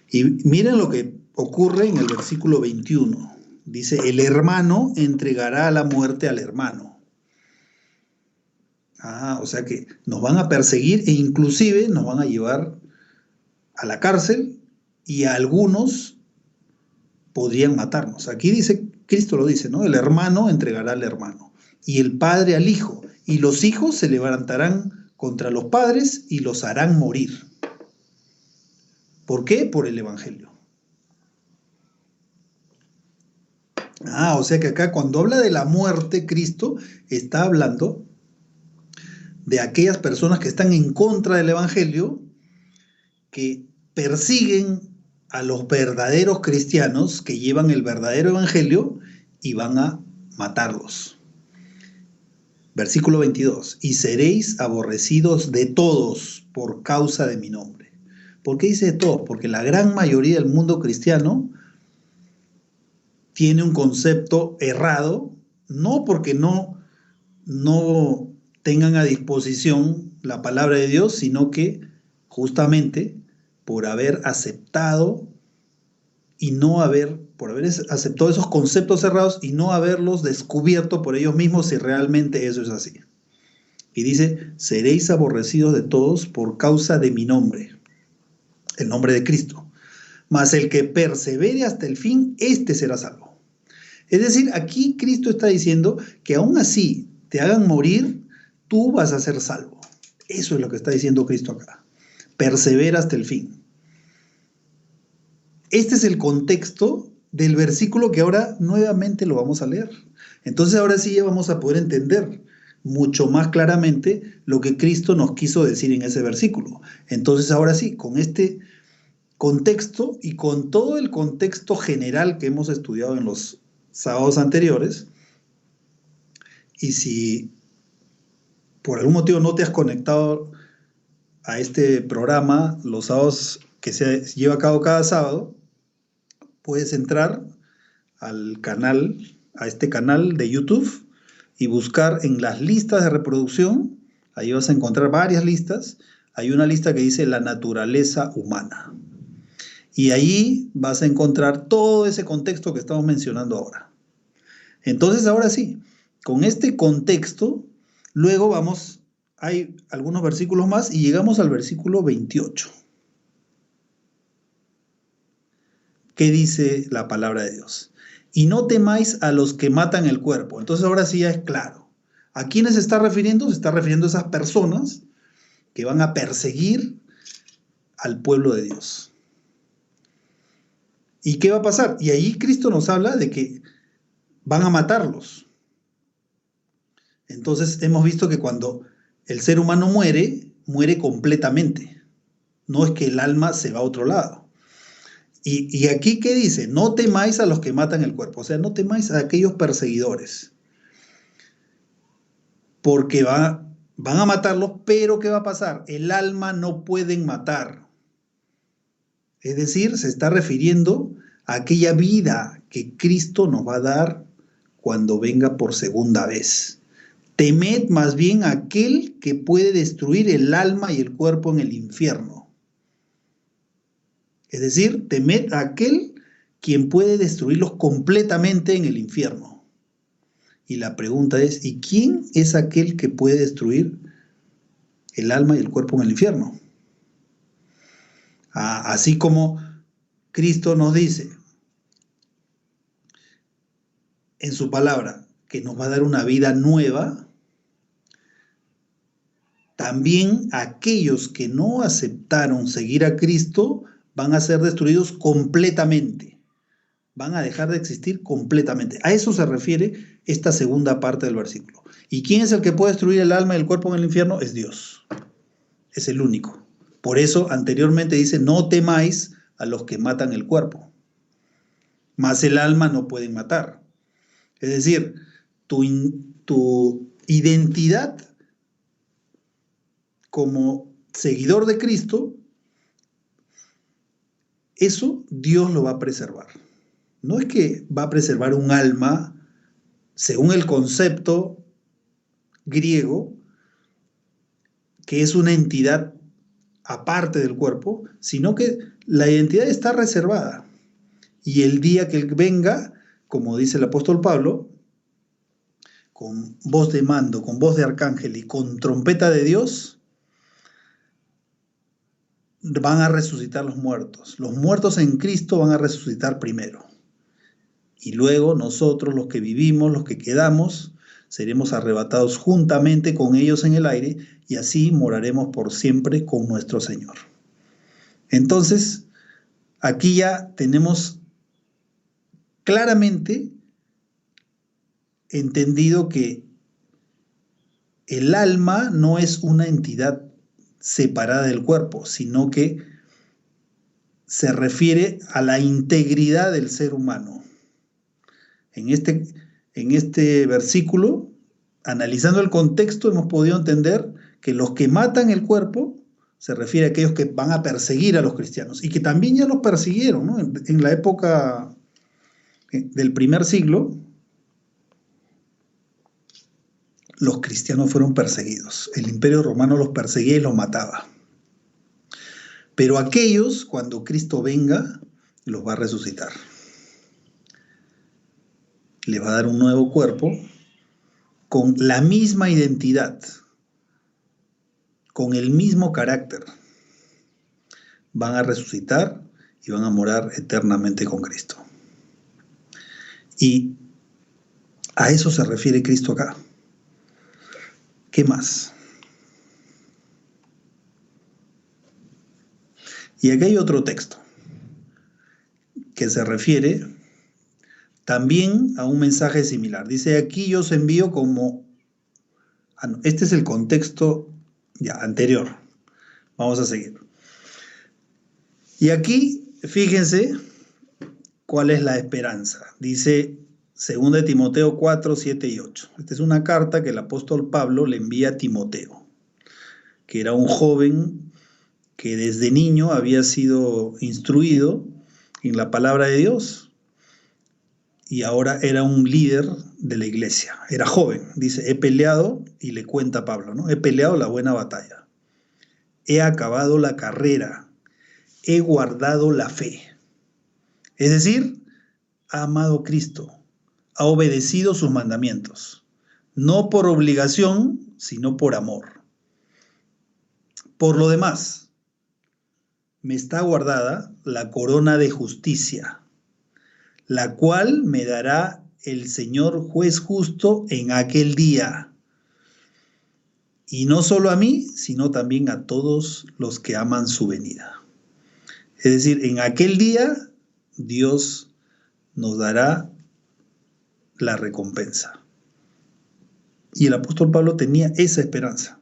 Y miren lo que ocurre en el versículo 21. Dice, el hermano entregará a la muerte al hermano. O sea que nos van a perseguir e inclusive nos van a llevar a la cárcel y a algunos podrían matarnos. Aquí dice, Cristo lo dice, ¿no? El hermano entregará al hermano y el padre al hijo, y los hijos se levantarán contra los padres y los harán morir. ¿Por qué? Por el Evangelio. O sea que acá cuando habla de la muerte, Cristo está hablando de aquellas personas que están en contra del Evangelio, que persiguen a los verdaderos cristianos que llevan el verdadero Evangelio y van a matarlos. Versículo 22, y seréis aborrecidos de todos por causa de mi nombre. ¿Por qué dice de todos? Porque la gran mayoría del mundo cristiano tiene un concepto errado, no porque no tengan a disposición la palabra de Dios, sino que justamente por haber aceptado por haber aceptado esos conceptos errados y no haberlos descubierto por ellos mismos si realmente eso es así. Y dice, seréis aborrecidos de todos por causa de mi nombre, el nombre de Cristo. Mas el que persevere hasta el fin, éste será salvo. Es decir, aquí Cristo está diciendo que aún así te hagan morir, tú vas a ser salvo. Eso es lo que está diciendo Cristo acá. Persevera hasta el fin. Este es el contexto del versículo que ahora nuevamente lo vamos a leer. Entonces ahora sí ya vamos a poder entender mucho más claramente lo que Cristo nos quiso decir en ese versículo. Entonces ahora sí, con este contexto y con todo el contexto general que hemos estudiado en los sábados anteriores, y si por algún motivo no te has conectado a este programa los sábados que se lleva a cabo cada sábado, puedes entrar al canal, a este canal de YouTube y buscar en las listas de reproducción. Ahí vas a encontrar varias listas. Hay una lista que dice la naturaleza humana. Y ahí vas a encontrar todo ese contexto que estamos mencionando ahora. Entonces, ahora sí, con este contexto, luego hay algunos versículos más y llegamos al versículo 28. ¿Qué dice la palabra de Dios? Y no temáis a los que matan el cuerpo. Entonces ahora sí ya es claro. ¿A quiénes se está refiriendo? Se está refiriendo a esas personas que van a perseguir al pueblo de Dios. ¿Y qué va a pasar? Y ahí Cristo nos habla de que van a matarlos. Entonces hemos visto que cuando el ser humano muere, muere completamente. No es que el alma se va a otro lado. Y aquí, ¿qué dice? No temáis a los que matan el cuerpo. O sea, no temáis a aquellos perseguidores. Porque van a matarlos, pero ¿qué va a pasar? El alma no pueden matar. Es decir, se está refiriendo a aquella vida que Cristo nos va a dar cuando venga por segunda vez. Temed más bien a aquel que puede destruir el alma y el cuerpo en el infierno. Es decir, temed a aquel quien puede destruirlos completamente en el infierno. Y la pregunta es, ¿y quién es aquel que puede destruir el alma y el cuerpo en el infierno? Así como Cristo nos dice en su palabra que nos va a dar una vida nueva, también aquellos que no aceptaron seguir a Cristo van a ser destruidos completamente. Van a dejar de existir completamente. A eso se refiere esta segunda parte del versículo. ¿Y quién es el que puede destruir el alma y el cuerpo en el infierno? Es Dios. Es el único. Por eso anteriormente dice, no temáis a los que matan el cuerpo, mas el alma no pueden matar. Es decir, tu identidad como seguidor de Cristo, eso Dios lo va a preservar. No es que va a preservar un alma, según el concepto griego, que es una entidad aparte del cuerpo, sino que la identidad está reservada. Y el día que Él venga, como dice el apóstol Pablo, con voz de mando, con voz de arcángel y con trompeta de Dios, van a resucitar los muertos. Los muertos en Cristo van a resucitar primero. Y luego nosotros, los que vivimos, los que quedamos, seremos arrebatados juntamente con ellos en el aire y así moraremos por siempre con nuestro Señor. Entonces, aquí ya tenemos claramente entendido que el alma no es una entidad separada del cuerpo, sino que se refiere a la integridad del ser humano. En este versículo, analizando el contexto, hemos podido entender que los que matan el cuerpo se refiere a aquellos que van a perseguir a los cristianos y que también ya los persiguieron, ¿no? En la época del primer siglo, los cristianos fueron perseguidos. El Imperio Romano los perseguía y los mataba. Pero aquellos, cuando Cristo venga, los va a resucitar. Les va a dar un nuevo cuerpo con la misma identidad, con el mismo carácter. Van a resucitar y van a morar eternamente con Cristo. Y a eso se refiere Cristo acá. ¿Qué más? Y aquí hay otro texto que se refiere también a un mensaje similar. Dice, aquí yo os envío como... este es el contexto ya anterior. Vamos a seguir. Y aquí, fíjense cuál es la esperanza. Dice 2 Timoteo 4, 7 y 8. Esta es una carta que el apóstol Pablo le envía a Timoteo, que era un joven que desde niño había sido instruido en la palabra de Dios y ahora era un líder de la iglesia. Era joven. Dice, he peleado, y le cuenta a Pablo, ¿no? He peleado la buena batalla. He acabado la carrera. He guardado la fe. Es decir, ha amado a Cristo. Ha obedecido sus mandamientos. No por obligación, sino por amor. Por lo demás, me está guardada la corona de justicia, la cual me dará el Señor juez justo en aquel día. Y no solo a mí, sino también a todos los que aman su venida. Es decir, en aquel día Dios nos dará la recompensa. Y el apóstol Pablo tenía esa esperanza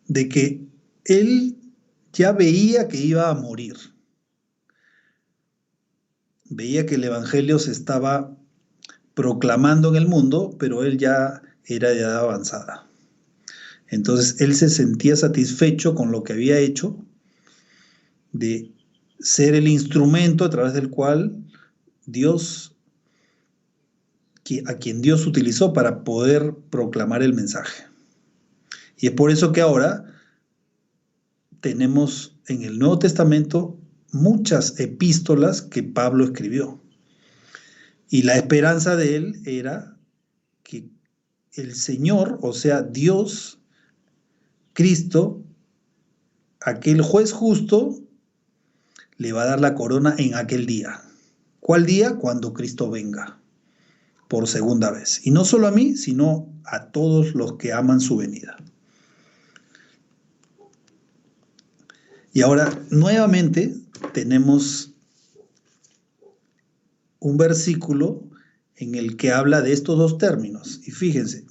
de que él ya veía que iba a morir. Veía que el evangelio se estaba proclamando en el mundo, pero él ya era de edad avanzada. Entonces él se sentía satisfecho con lo que había hecho, de ser el instrumento a través del cual a quien Dios utilizó para poder proclamar el mensaje. Y es por eso que ahora tenemos en el Nuevo Testamento muchas epístolas que Pablo escribió. Y la esperanza de él era que el Señor, o sea, Dios, Cristo, aquel juez justo, le va a dar la corona en aquel día. ¿Cuál día? Cuando Cristo venga por segunda vez. Y no solo a mí, sino a todos los que aman su venida. Y ahora, nuevamente, tenemos un versículo en el que habla de estos dos términos. Y fíjense,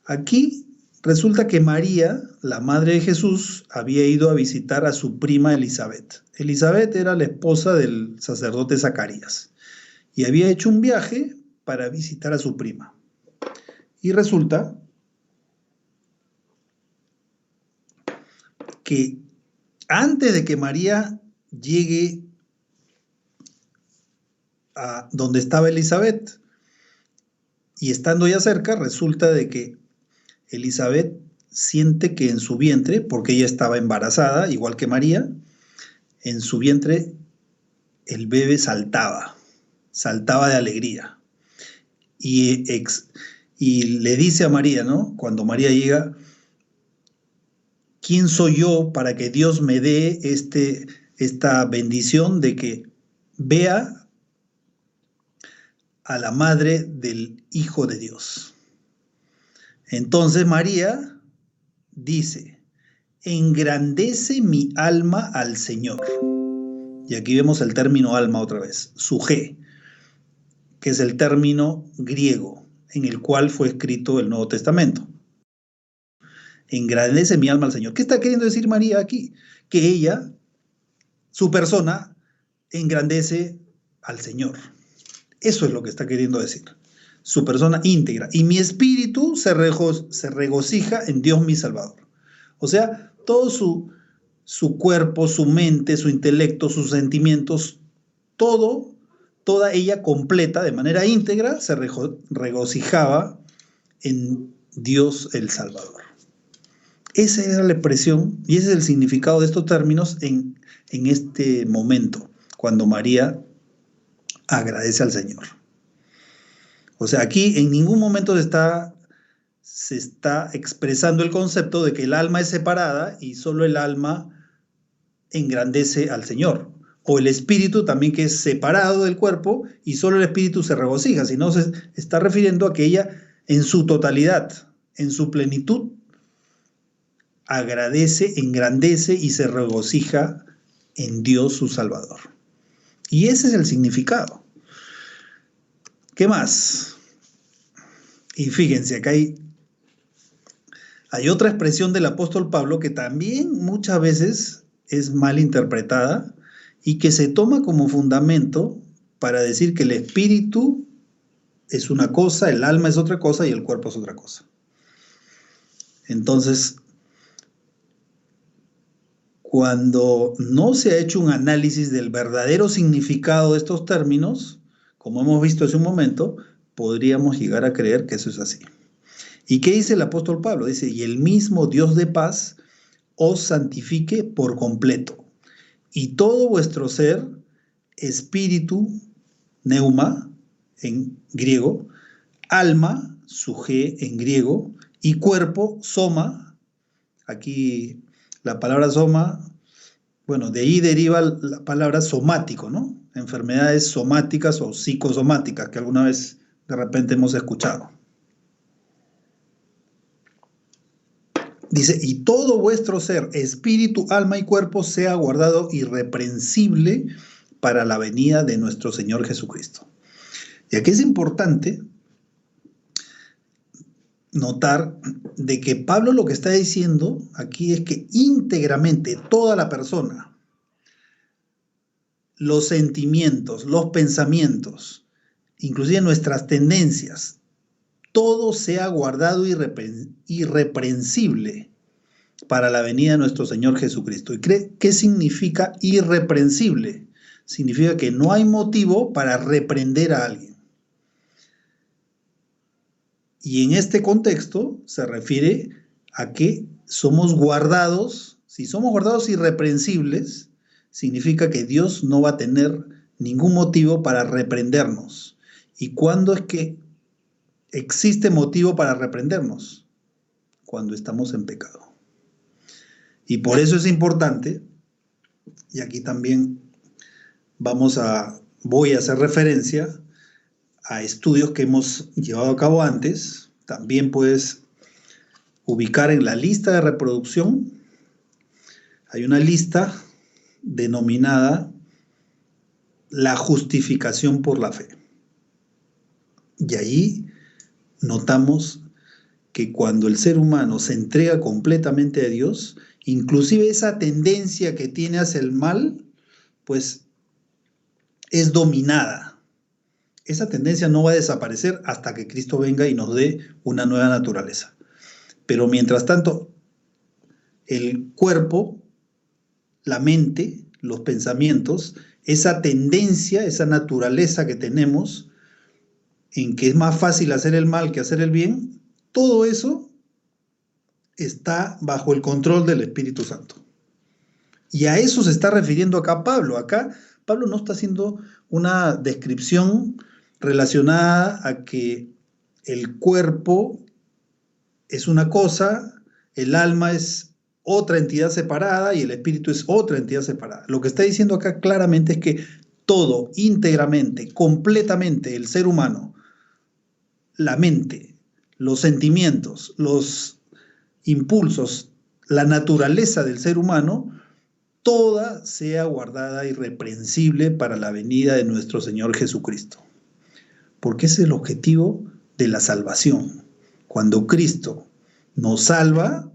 aquí resulta que María, la madre de Jesús, había ido a visitar a su prima Elizabeth. Elizabeth era la esposa del sacerdote Zacarías y había hecho un viaje para visitar a su prima. Y resulta que antes de que María llegue a donde estaba Elizabeth, y estando ya cerca, resulta de que Elizabeth siente que en su vientre, porque ella estaba embarazada, igual que María, en su vientre el bebé saltaba de alegría. Y le dice a María, ¿no? Cuando María llega, ¿quién soy yo para que Dios me dé esta bendición de que vea a la madre del Hijo de Dios? Entonces María dice, engrandece mi alma al Señor. Y aquí vemos el término alma otra vez, suje, que es el término griego en el cual fue escrito el Nuevo Testamento. Engrandece mi alma al Señor. ¿Qué está queriendo decir María aquí? Que ella, su persona, engrandece al Señor. Eso es lo que está queriendo decir. Su persona íntegra. Y mi espíritu se regocija en Dios mi Salvador. O sea, todo su cuerpo, su mente, su intelecto, sus sentimientos, toda ella completa, de manera íntegra, se regocijaba en Dios el Salvador. Esa era la expresión y ese es el significado de estos términos en este momento, cuando María agradece al Señor. O sea, aquí en ningún momento se está expresando el concepto de que el alma es separada y solo el alma engrandece al Señor. O el espíritu también, que es separado del cuerpo y solo el espíritu se regocija, sino se está refiriendo a que ella en su totalidad, en su plenitud, agradece, engrandece y se regocija en Dios su Salvador. Y ese es el significado. ¿Qué más? Y fíjense, acá hay otra expresión del apóstol Pablo que también muchas veces es mal interpretada y que se toma como fundamento para decir que el espíritu es una cosa, el alma es otra cosa y el cuerpo es otra cosa. Entonces, cuando no se ha hecho un análisis del verdadero significado de estos términos, como hemos visto hace un momento, podríamos llegar a creer que eso es así. ¿Y qué dice el apóstol Pablo? Dice, y el mismo Dios de paz os santifique por completo, y todo vuestro ser, espíritu, neuma, en griego, alma, suje, en griego, y cuerpo, soma. Aquí la palabra soma, bueno, de ahí deriva la palabra somático, ¿no? Enfermedades somáticas o psicosomáticas que alguna vez de repente hemos escuchado. Dice, y todo vuestro ser, espíritu, alma y cuerpo, sea guardado irreprensible para la venida de nuestro Señor Jesucristo. Y aquí es importante notar de que Pablo lo que está diciendo aquí es que íntegramente toda la persona, los sentimientos, los pensamientos, inclusive nuestras tendencias, todo sea guardado irreprensible para la venida de nuestro Señor Jesucristo. ¿Y qué significa irreprensible? Significa que no hay motivo para reprender a alguien. Y en este contexto se refiere a que somos guardados, si somos guardados irreprensibles, significa que Dios no va a tener ningún motivo para reprendernos. ¿Y cuándo es que existe motivo para reprendernos? Cuando estamos en pecado. Y por eso es importante, y aquí también voy a hacer referencia a estudios que hemos llevado a cabo antes. También puedes ubicar en la lista de reproducción, hay una lista denominada la justificación por la fe. Y allí notamos que cuando el ser humano se entrega completamente a Dios, inclusive esa tendencia que tiene hacia el mal, pues es dominada. Esa tendencia no va a desaparecer hasta que Cristo venga y nos dé una nueva naturaleza. Pero mientras tanto, el cuerpo, la mente, los pensamientos, esa tendencia, esa naturaleza que tenemos, en que es más fácil hacer el mal que hacer el bien, todo eso está bajo el control del Espíritu Santo. Y a eso se está refiriendo acá Pablo. Acá Pablo no está haciendo una descripción relacionada a que el cuerpo es una cosa, el alma es otra entidad separada y el espíritu es otra entidad separada. Lo que está diciendo acá claramente es que todo, íntegramente, completamente, el ser humano, la mente, los sentimientos, los impulsos, la naturaleza del ser humano, toda sea guardada irreprensible para la venida de nuestro Señor Jesucristo. Porque ese es el objetivo de la salvación. Cuando Cristo nos salva,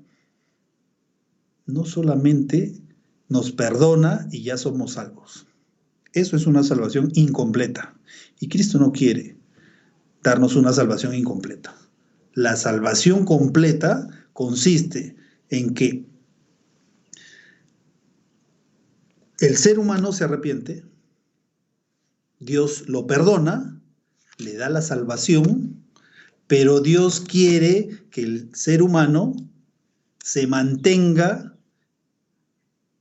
no solamente nos perdona y ya somos salvos. Eso es una salvación incompleta. Y Cristo no quiere darnos una salvación incompleta. La salvación completa consiste en que el ser humano se arrepiente, Dios lo perdona, le da la salvación, pero Dios quiere que el ser humano se mantenga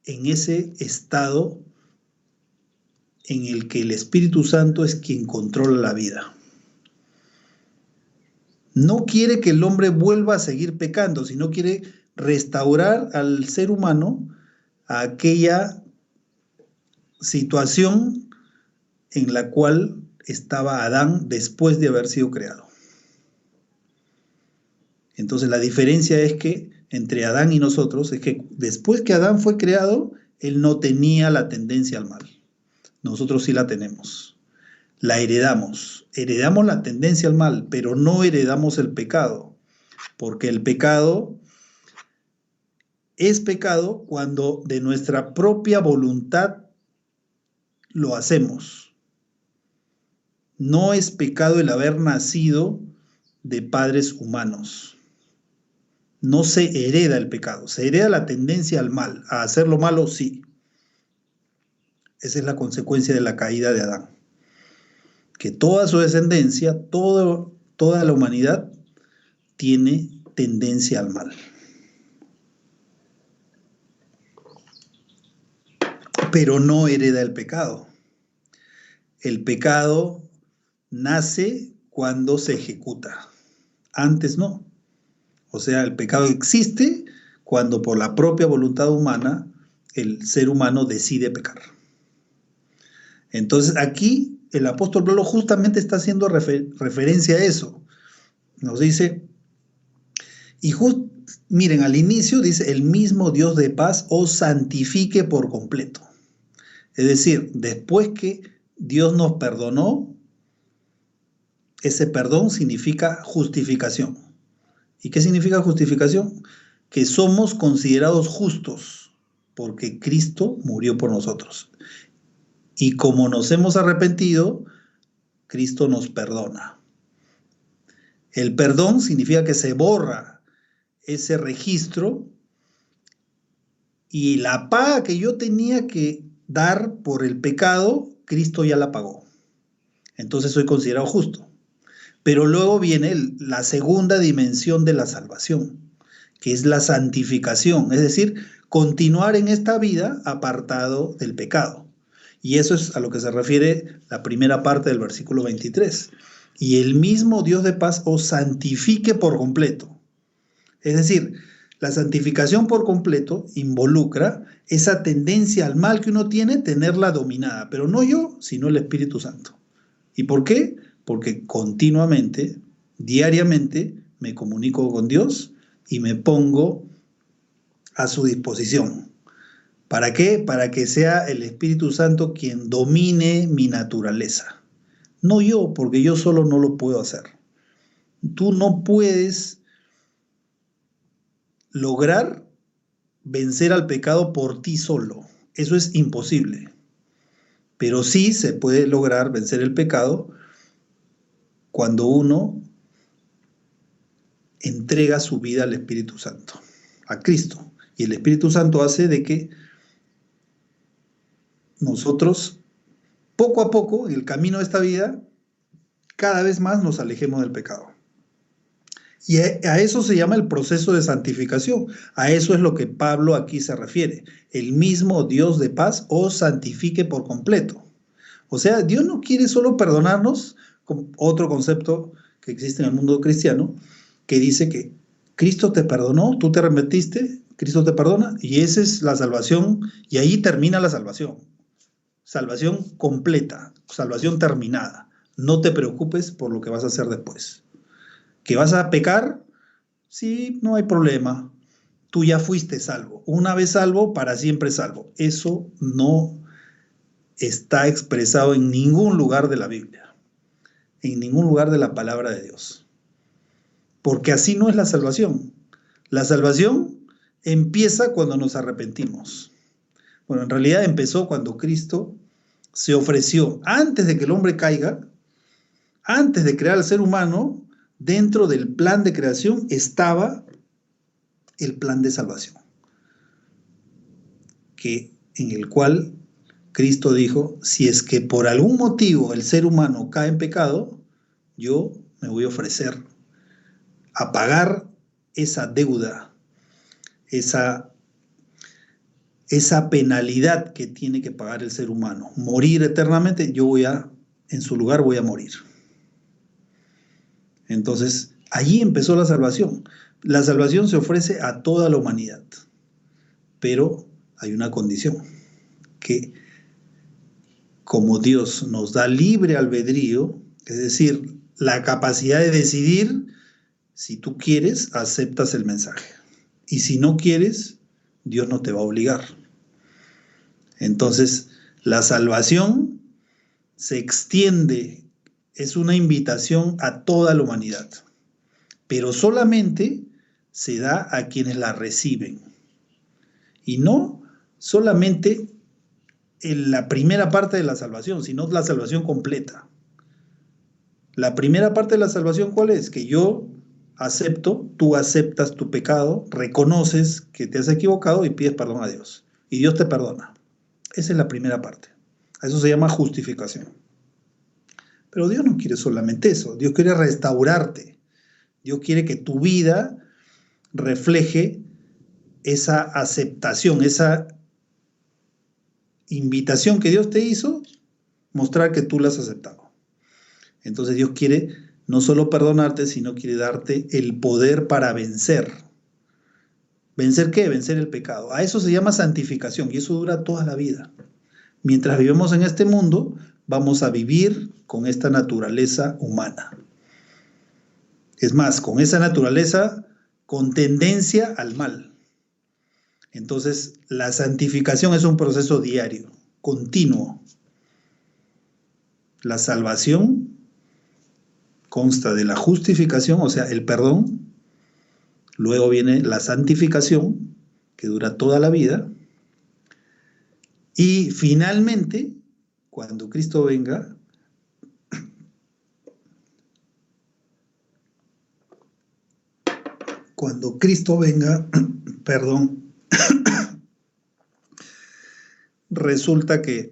en ese estado en el que el Espíritu Santo es quien controla la vida. No quiere que el hombre vuelva a seguir pecando, sino quiere restaurar al ser humano a aquella situación en la cual estaba Adán después de haber sido creado. Entonces la diferencia es que entre Adán y nosotros es que después que Adán fue creado, él no tenía la tendencia al mal. Nosotros sí la tenemos. La heredamos. Heredamos la tendencia al mal, pero no heredamos el pecado. Porque el pecado es pecado cuando de nuestra propia voluntad lo hacemos. No es pecado el haber nacido de padres humanos. No se hereda el pecado, se hereda la tendencia al mal. A hacer lo malo, sí. Esa es la consecuencia de la caída de Adán. Que toda su descendencia, toda la humanidad, tiene tendencia al mal. Pero no hereda el pecado. El pecado nace cuando se ejecuta. Antes no. O sea, el pecado existe cuando por la propia voluntad humana el ser humano decide pecar. Entonces aquí el apóstol Pablo justamente está haciendo referencia a eso. Nos dice, miren, al inicio dice, el mismo Dios de paz os santifique por completo. Es decir, después que Dios nos perdonó, ese perdón significa justificación. ¿Y qué significa justificación? Que somos considerados justos porque Cristo murió por nosotros. Y como nos hemos arrepentido, Cristo nos perdona. El perdón significa que se borra ese registro y la paga que yo tenía que dar por el pecado, Cristo ya la pagó. Entonces soy considerado justo. Pero luego viene la segunda dimensión de la salvación, que es la santificación. Es decir, continuar en esta vida apartado del pecado. Y eso es a lo que se refiere la primera parte del versículo 23. Y el mismo Dios de paz os santifique por completo. Es decir, la santificación por completo involucra esa tendencia al mal que uno tiene, tenerla dominada, pero no yo, sino el Espíritu Santo. ¿Y por qué? Porque continuamente, diariamente, me comunico con Dios y me pongo a su disposición. ¿Para qué? Para que sea el Espíritu Santo quien domine mi naturaleza. No yo, porque yo solo no lo puedo hacer. Tú no puedes lograr vencer al pecado por ti solo. Eso es imposible. Pero sí se puede lograr vencer el pecado cuando uno entrega su vida al Espíritu Santo, a Cristo. Y el Espíritu Santo hace de que nosotros, poco a poco, en el camino de esta vida, cada vez más nos alejemos del pecado. Y a eso se llama el proceso de santificación. A eso es lo que Pablo aquí se refiere. El mismo Dios de paz os santifique por completo. O sea, Dios no quiere solo perdonarnos, otro concepto que existe en el mundo cristiano, que dice que Cristo te perdonó, tú te arrepentiste, Cristo te perdona, y esa es la salvación, y ahí termina la salvación. Salvación completa, salvación terminada. No te preocupes por lo que vas a hacer después. ¿Que vas a pecar? Sí, no hay problema. Tú ya fuiste salvo. Una vez salvo, para siempre salvo. Eso no está expresado en ningún lugar de la Biblia, en ningún lugar de la palabra de Dios. Porque así no es la salvación. La salvación empieza cuando nos arrepentimos. Bueno, en realidad empezó cuando Cristo se ofreció. Antes de que el hombre caiga, antes de crear al ser humano, dentro del plan de creación estaba el plan de salvación, en el cual Cristo dijo, si es que por algún motivo el ser humano cae en pecado, yo me voy a ofrecer a pagar esa deuda, esa penalidad que tiene que pagar el ser humano. Morir eternamente, en su lugar voy a morir. Entonces, allí empezó la salvación. La salvación se ofrece a toda la humanidad, pero hay una condición, que como Dios nos da libre albedrío, es decir, la capacidad de decidir, si tú quieres, aceptas el mensaje. Y si no quieres, Dios no te va a obligar. Entonces, la salvación se extiende, es una invitación a toda la humanidad, pero solamente se da a quienes la reciben. Y no solamente en la primera parte de la salvación, sino la salvación completa. La primera parte de la salvación, ¿cuál es? Que yo acepto, tú aceptas tu pecado, reconoces que te has equivocado y pides perdón a Dios. Y Dios te perdona. Esa es la primera parte. A eso se llama justificación. Pero Dios no quiere solamente eso. Dios quiere restaurarte. Dios quiere que tu vida refleje esa aceptación, esa invitación que Dios te hizo, mostrar que tú la has aceptado. Entonces Dios quiere no solo perdonarte, sino quiere darte el poder para vencer. ¿Vencer qué? Vencer el pecado. A eso se llama santificación y eso dura toda la vida. Mientras vivimos en este mundo, vamos a vivir con esta naturaleza humana. Es más, con esa naturaleza con tendencia al mal. Entonces, la santificación es un proceso diario, continuo. La salvación consta de la justificación, o sea, el perdón. Luego viene la santificación, que dura toda la vida. Y finalmente, cuando Cristo venga, perdón, resulta que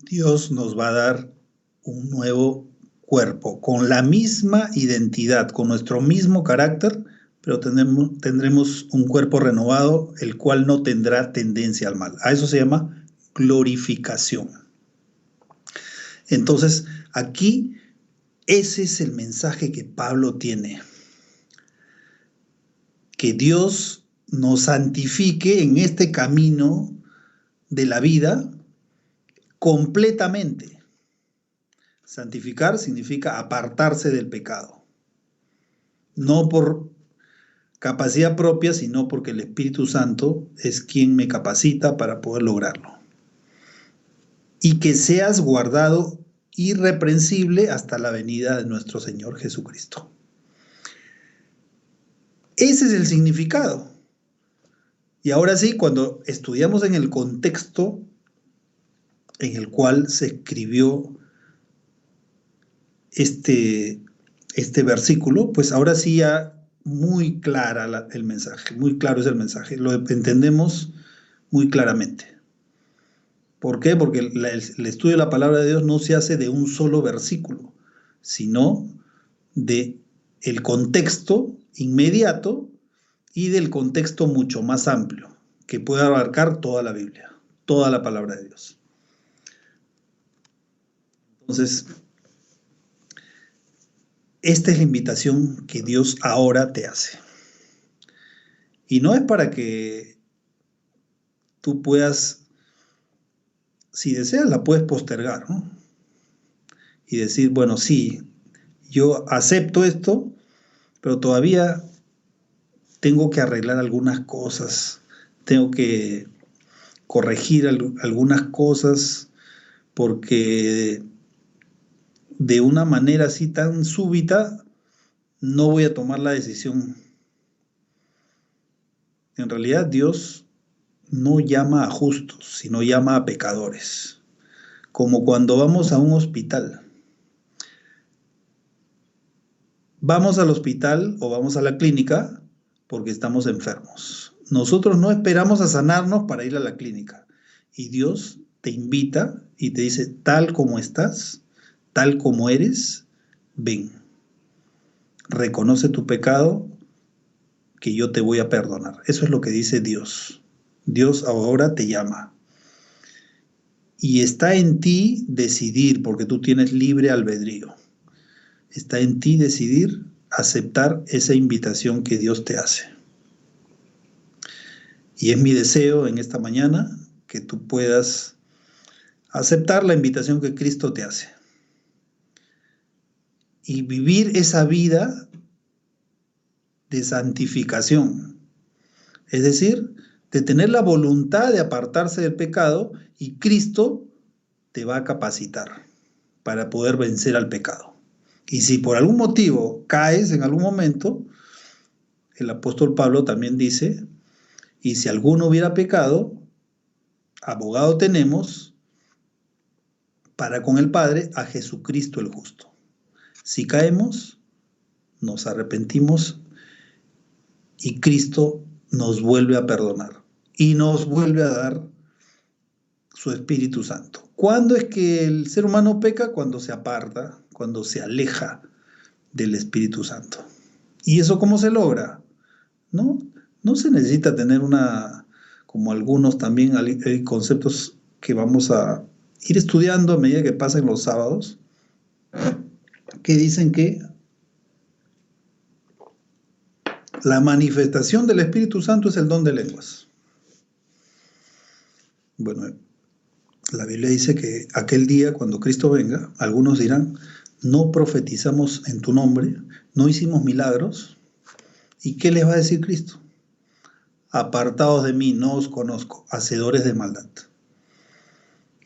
Dios nos va a dar un nuevo cuerpo, con la misma identidad, con nuestro mismo carácter, pero tendremos un cuerpo renovado, el cual no tendrá tendencia al mal. A eso se llama glorificación. Entonces, aquí ese es el mensaje que Pablo tiene. Que Dios nos santifique en este camino de la vida completamente. Santificar significa apartarse del pecado. No por capacidad propia, sino porque el Espíritu Santo es quien me capacita para poder lograrlo. Y que seas guardado irreprensible hasta la venida de nuestro Señor Jesucristo. Ese es el significado. Y ahora sí, cuando estudiamos en el contexto en el cual se escribió este versículo, pues ahora sí ya muy clara el mensaje, muy claro es el mensaje, lo entendemos muy claramente. ¿Por qué? Porque el estudio de la palabra de Dios no se hace de un solo versículo, sino de el contexto inmediato y del contexto mucho más amplio, que puede abarcar toda la Biblia, toda la palabra de Dios. Entonces, esta es la invitación que Dios ahora te hace. Y no es para que tú puedas, si deseas, la puedes postergar, ¿no? Y decir, bueno, sí, yo acepto esto, pero todavía tengo que arreglar algunas cosas, tengo que corregir algunas cosas, porque de una manera así tan súbita no voy a tomar la decisión. En realidad Dios no llama a justos, sino llama a pecadores. Como cuando vamos a un hospital. Vamos al hospital o vamos a la clínica porque estamos enfermos. Nosotros no esperamos a sanarnos para ir a la clínica. Y Dios te invita y te dice, tal como estás, tal como eres, ven. Reconoce tu pecado, que yo te voy a perdonar. Eso es lo que dice Dios. Dios ahora te llama. Y está en ti decidir, porque tú tienes libre albedrío. Está en ti decidir aceptar esa invitación que Dios te hace. Y es mi deseo en esta mañana que tú puedas aceptar la invitación que Cristo te hace. Y vivir esa vida de santificación. Es decir, de tener la voluntad de apartarse del pecado y Cristo te va a capacitar para poder vencer al pecado. Y si por algún motivo caes en algún momento, el apóstol Pablo también dice, y si alguno hubiera pecado, abogado tenemos para con el Padre a Jesucristo el justo. Si caemos, nos arrepentimos y Cristo nos vuelve a perdonar y nos vuelve a dar su Espíritu Santo. ¿Cuándo es que el ser humano peca? Cuando se aparta, cuando se aleja del Espíritu Santo. ¿Y eso cómo se logra? No se necesita tener como algunos también hay conceptos que vamos a ir estudiando a medida que pasen los sábados, que dicen que la manifestación del Espíritu Santo es el don de lenguas. Bueno, la Biblia dice que aquel día, cuando Cristo venga, algunos dirán, no profetizamos en tu nombre, no hicimos milagros. ¿Y qué les va a decir Cristo? Apartados de mí, no os conozco, hacedores de maldad.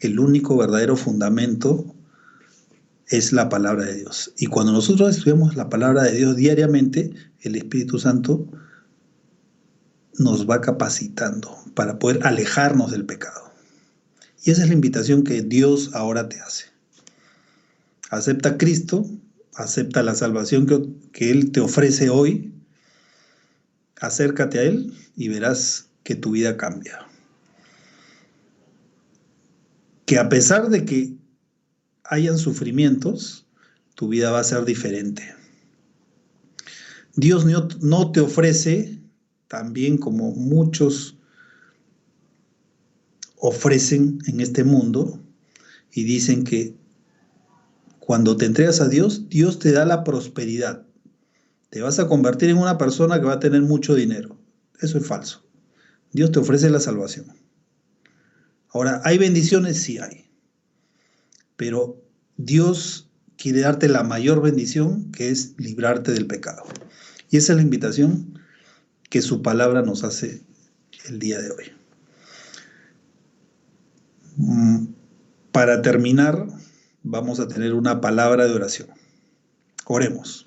El único verdadero fundamento es la palabra de Dios. Y cuando nosotros estudiamos la palabra de Dios diariamente, el Espíritu Santo nos va capacitando para poder alejarnos del pecado. Y esa es la invitación que Dios ahora te hace. Acepta a Cristo, acepta la salvación que Él te ofrece hoy, acércate a Él y verás que tu vida cambia. Que a pesar de que hayan sufrimientos, tu vida va a ser diferente. Dios no te ofrece, también como muchos ofrecen en este mundo, y dicen que cuando te entregas a Dios, Dios te da la prosperidad. Te vas a convertir en una persona que va a tener mucho dinero. Eso es falso. Dios te ofrece la salvación. Ahora, ¿hay bendiciones? Sí hay. Pero Dios quiere darte la mayor bendición, que es librarte del pecado. Y esa es la invitación que su palabra nos hace el día de hoy. Para terminar, vamos a tener una palabra de oración. Oremos.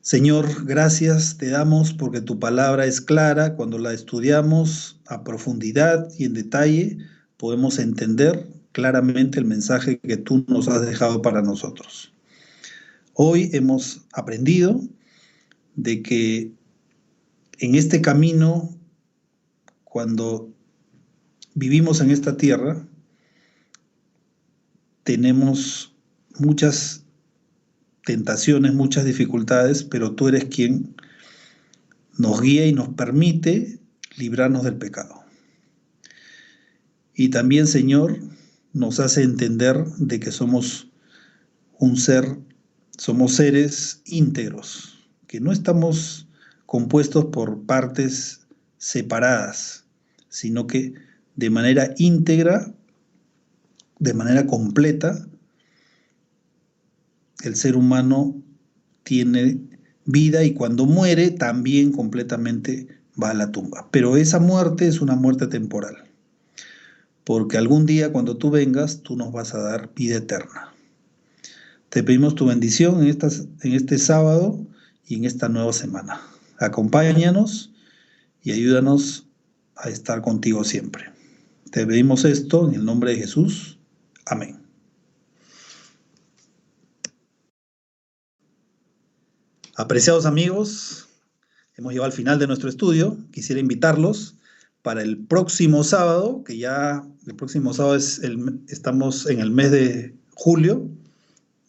Señor, gracias te damos porque tu palabra es clara. Cuando la estudiamos a profundidad y en detalle, podemos entender claramente el mensaje que tú nos has dejado para nosotros. Hoy hemos aprendido de que en este camino, cuando vivimos en esta tierra, tenemos muchas tentaciones, muchas dificultades, pero tú eres quien nos guía y nos permite librarnos del pecado. Y también, Señor, nos hace entender de que somos seres íntegros, que no estamos compuestos por partes separadas, sino que de manera íntegra, de manera completa, el ser humano tiene vida y cuando muere también completamente va a la tumba. Pero esa muerte es una muerte temporal, porque algún día cuando tú vengas, tú nos vas a dar vida eterna. Te pedimos tu bendición en este sábado y en esta nueva semana. Acompáñanos y ayúdanos a estar contigo siempre. Te pedimos esto en el nombre de Jesús. Amén. Apreciados amigos, hemos llegado al final de nuestro estudio. Quisiera invitarlos para el próximo sábado, que ya el próximo sábado estamos en el mes de julio,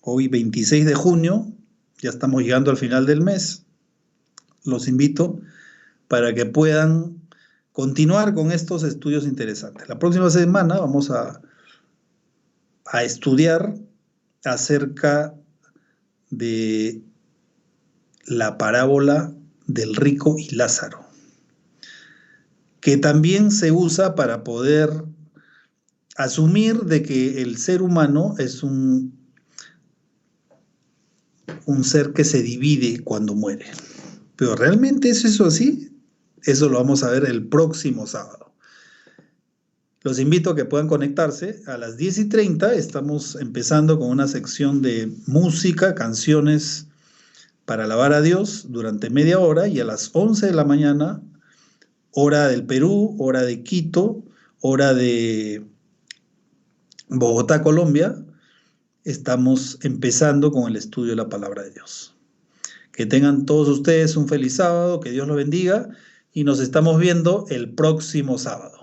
hoy 26 de junio, ya estamos llegando al final del mes. Los invito para que puedan continuar con estos estudios interesantes. La próxima semana vamos a estudiar acerca de la parábola del rico y Lázaro, que también se usa para poder asumir de que el ser humano es un ser que se divide cuando muere. Pero ¿realmente es eso así? Eso lo vamos a ver el próximo sábado. Los invito a que puedan conectarse. A las 10:30 estamos empezando con una sección de música, canciones para alabar a Dios durante media hora, y a las 11 de la mañana, hora del Perú, hora de Quito, hora de Bogotá, Colombia, estamos empezando con el estudio de la palabra de Dios. Que tengan todos ustedes un feliz sábado, que Dios los bendiga, y nos estamos viendo el próximo sábado.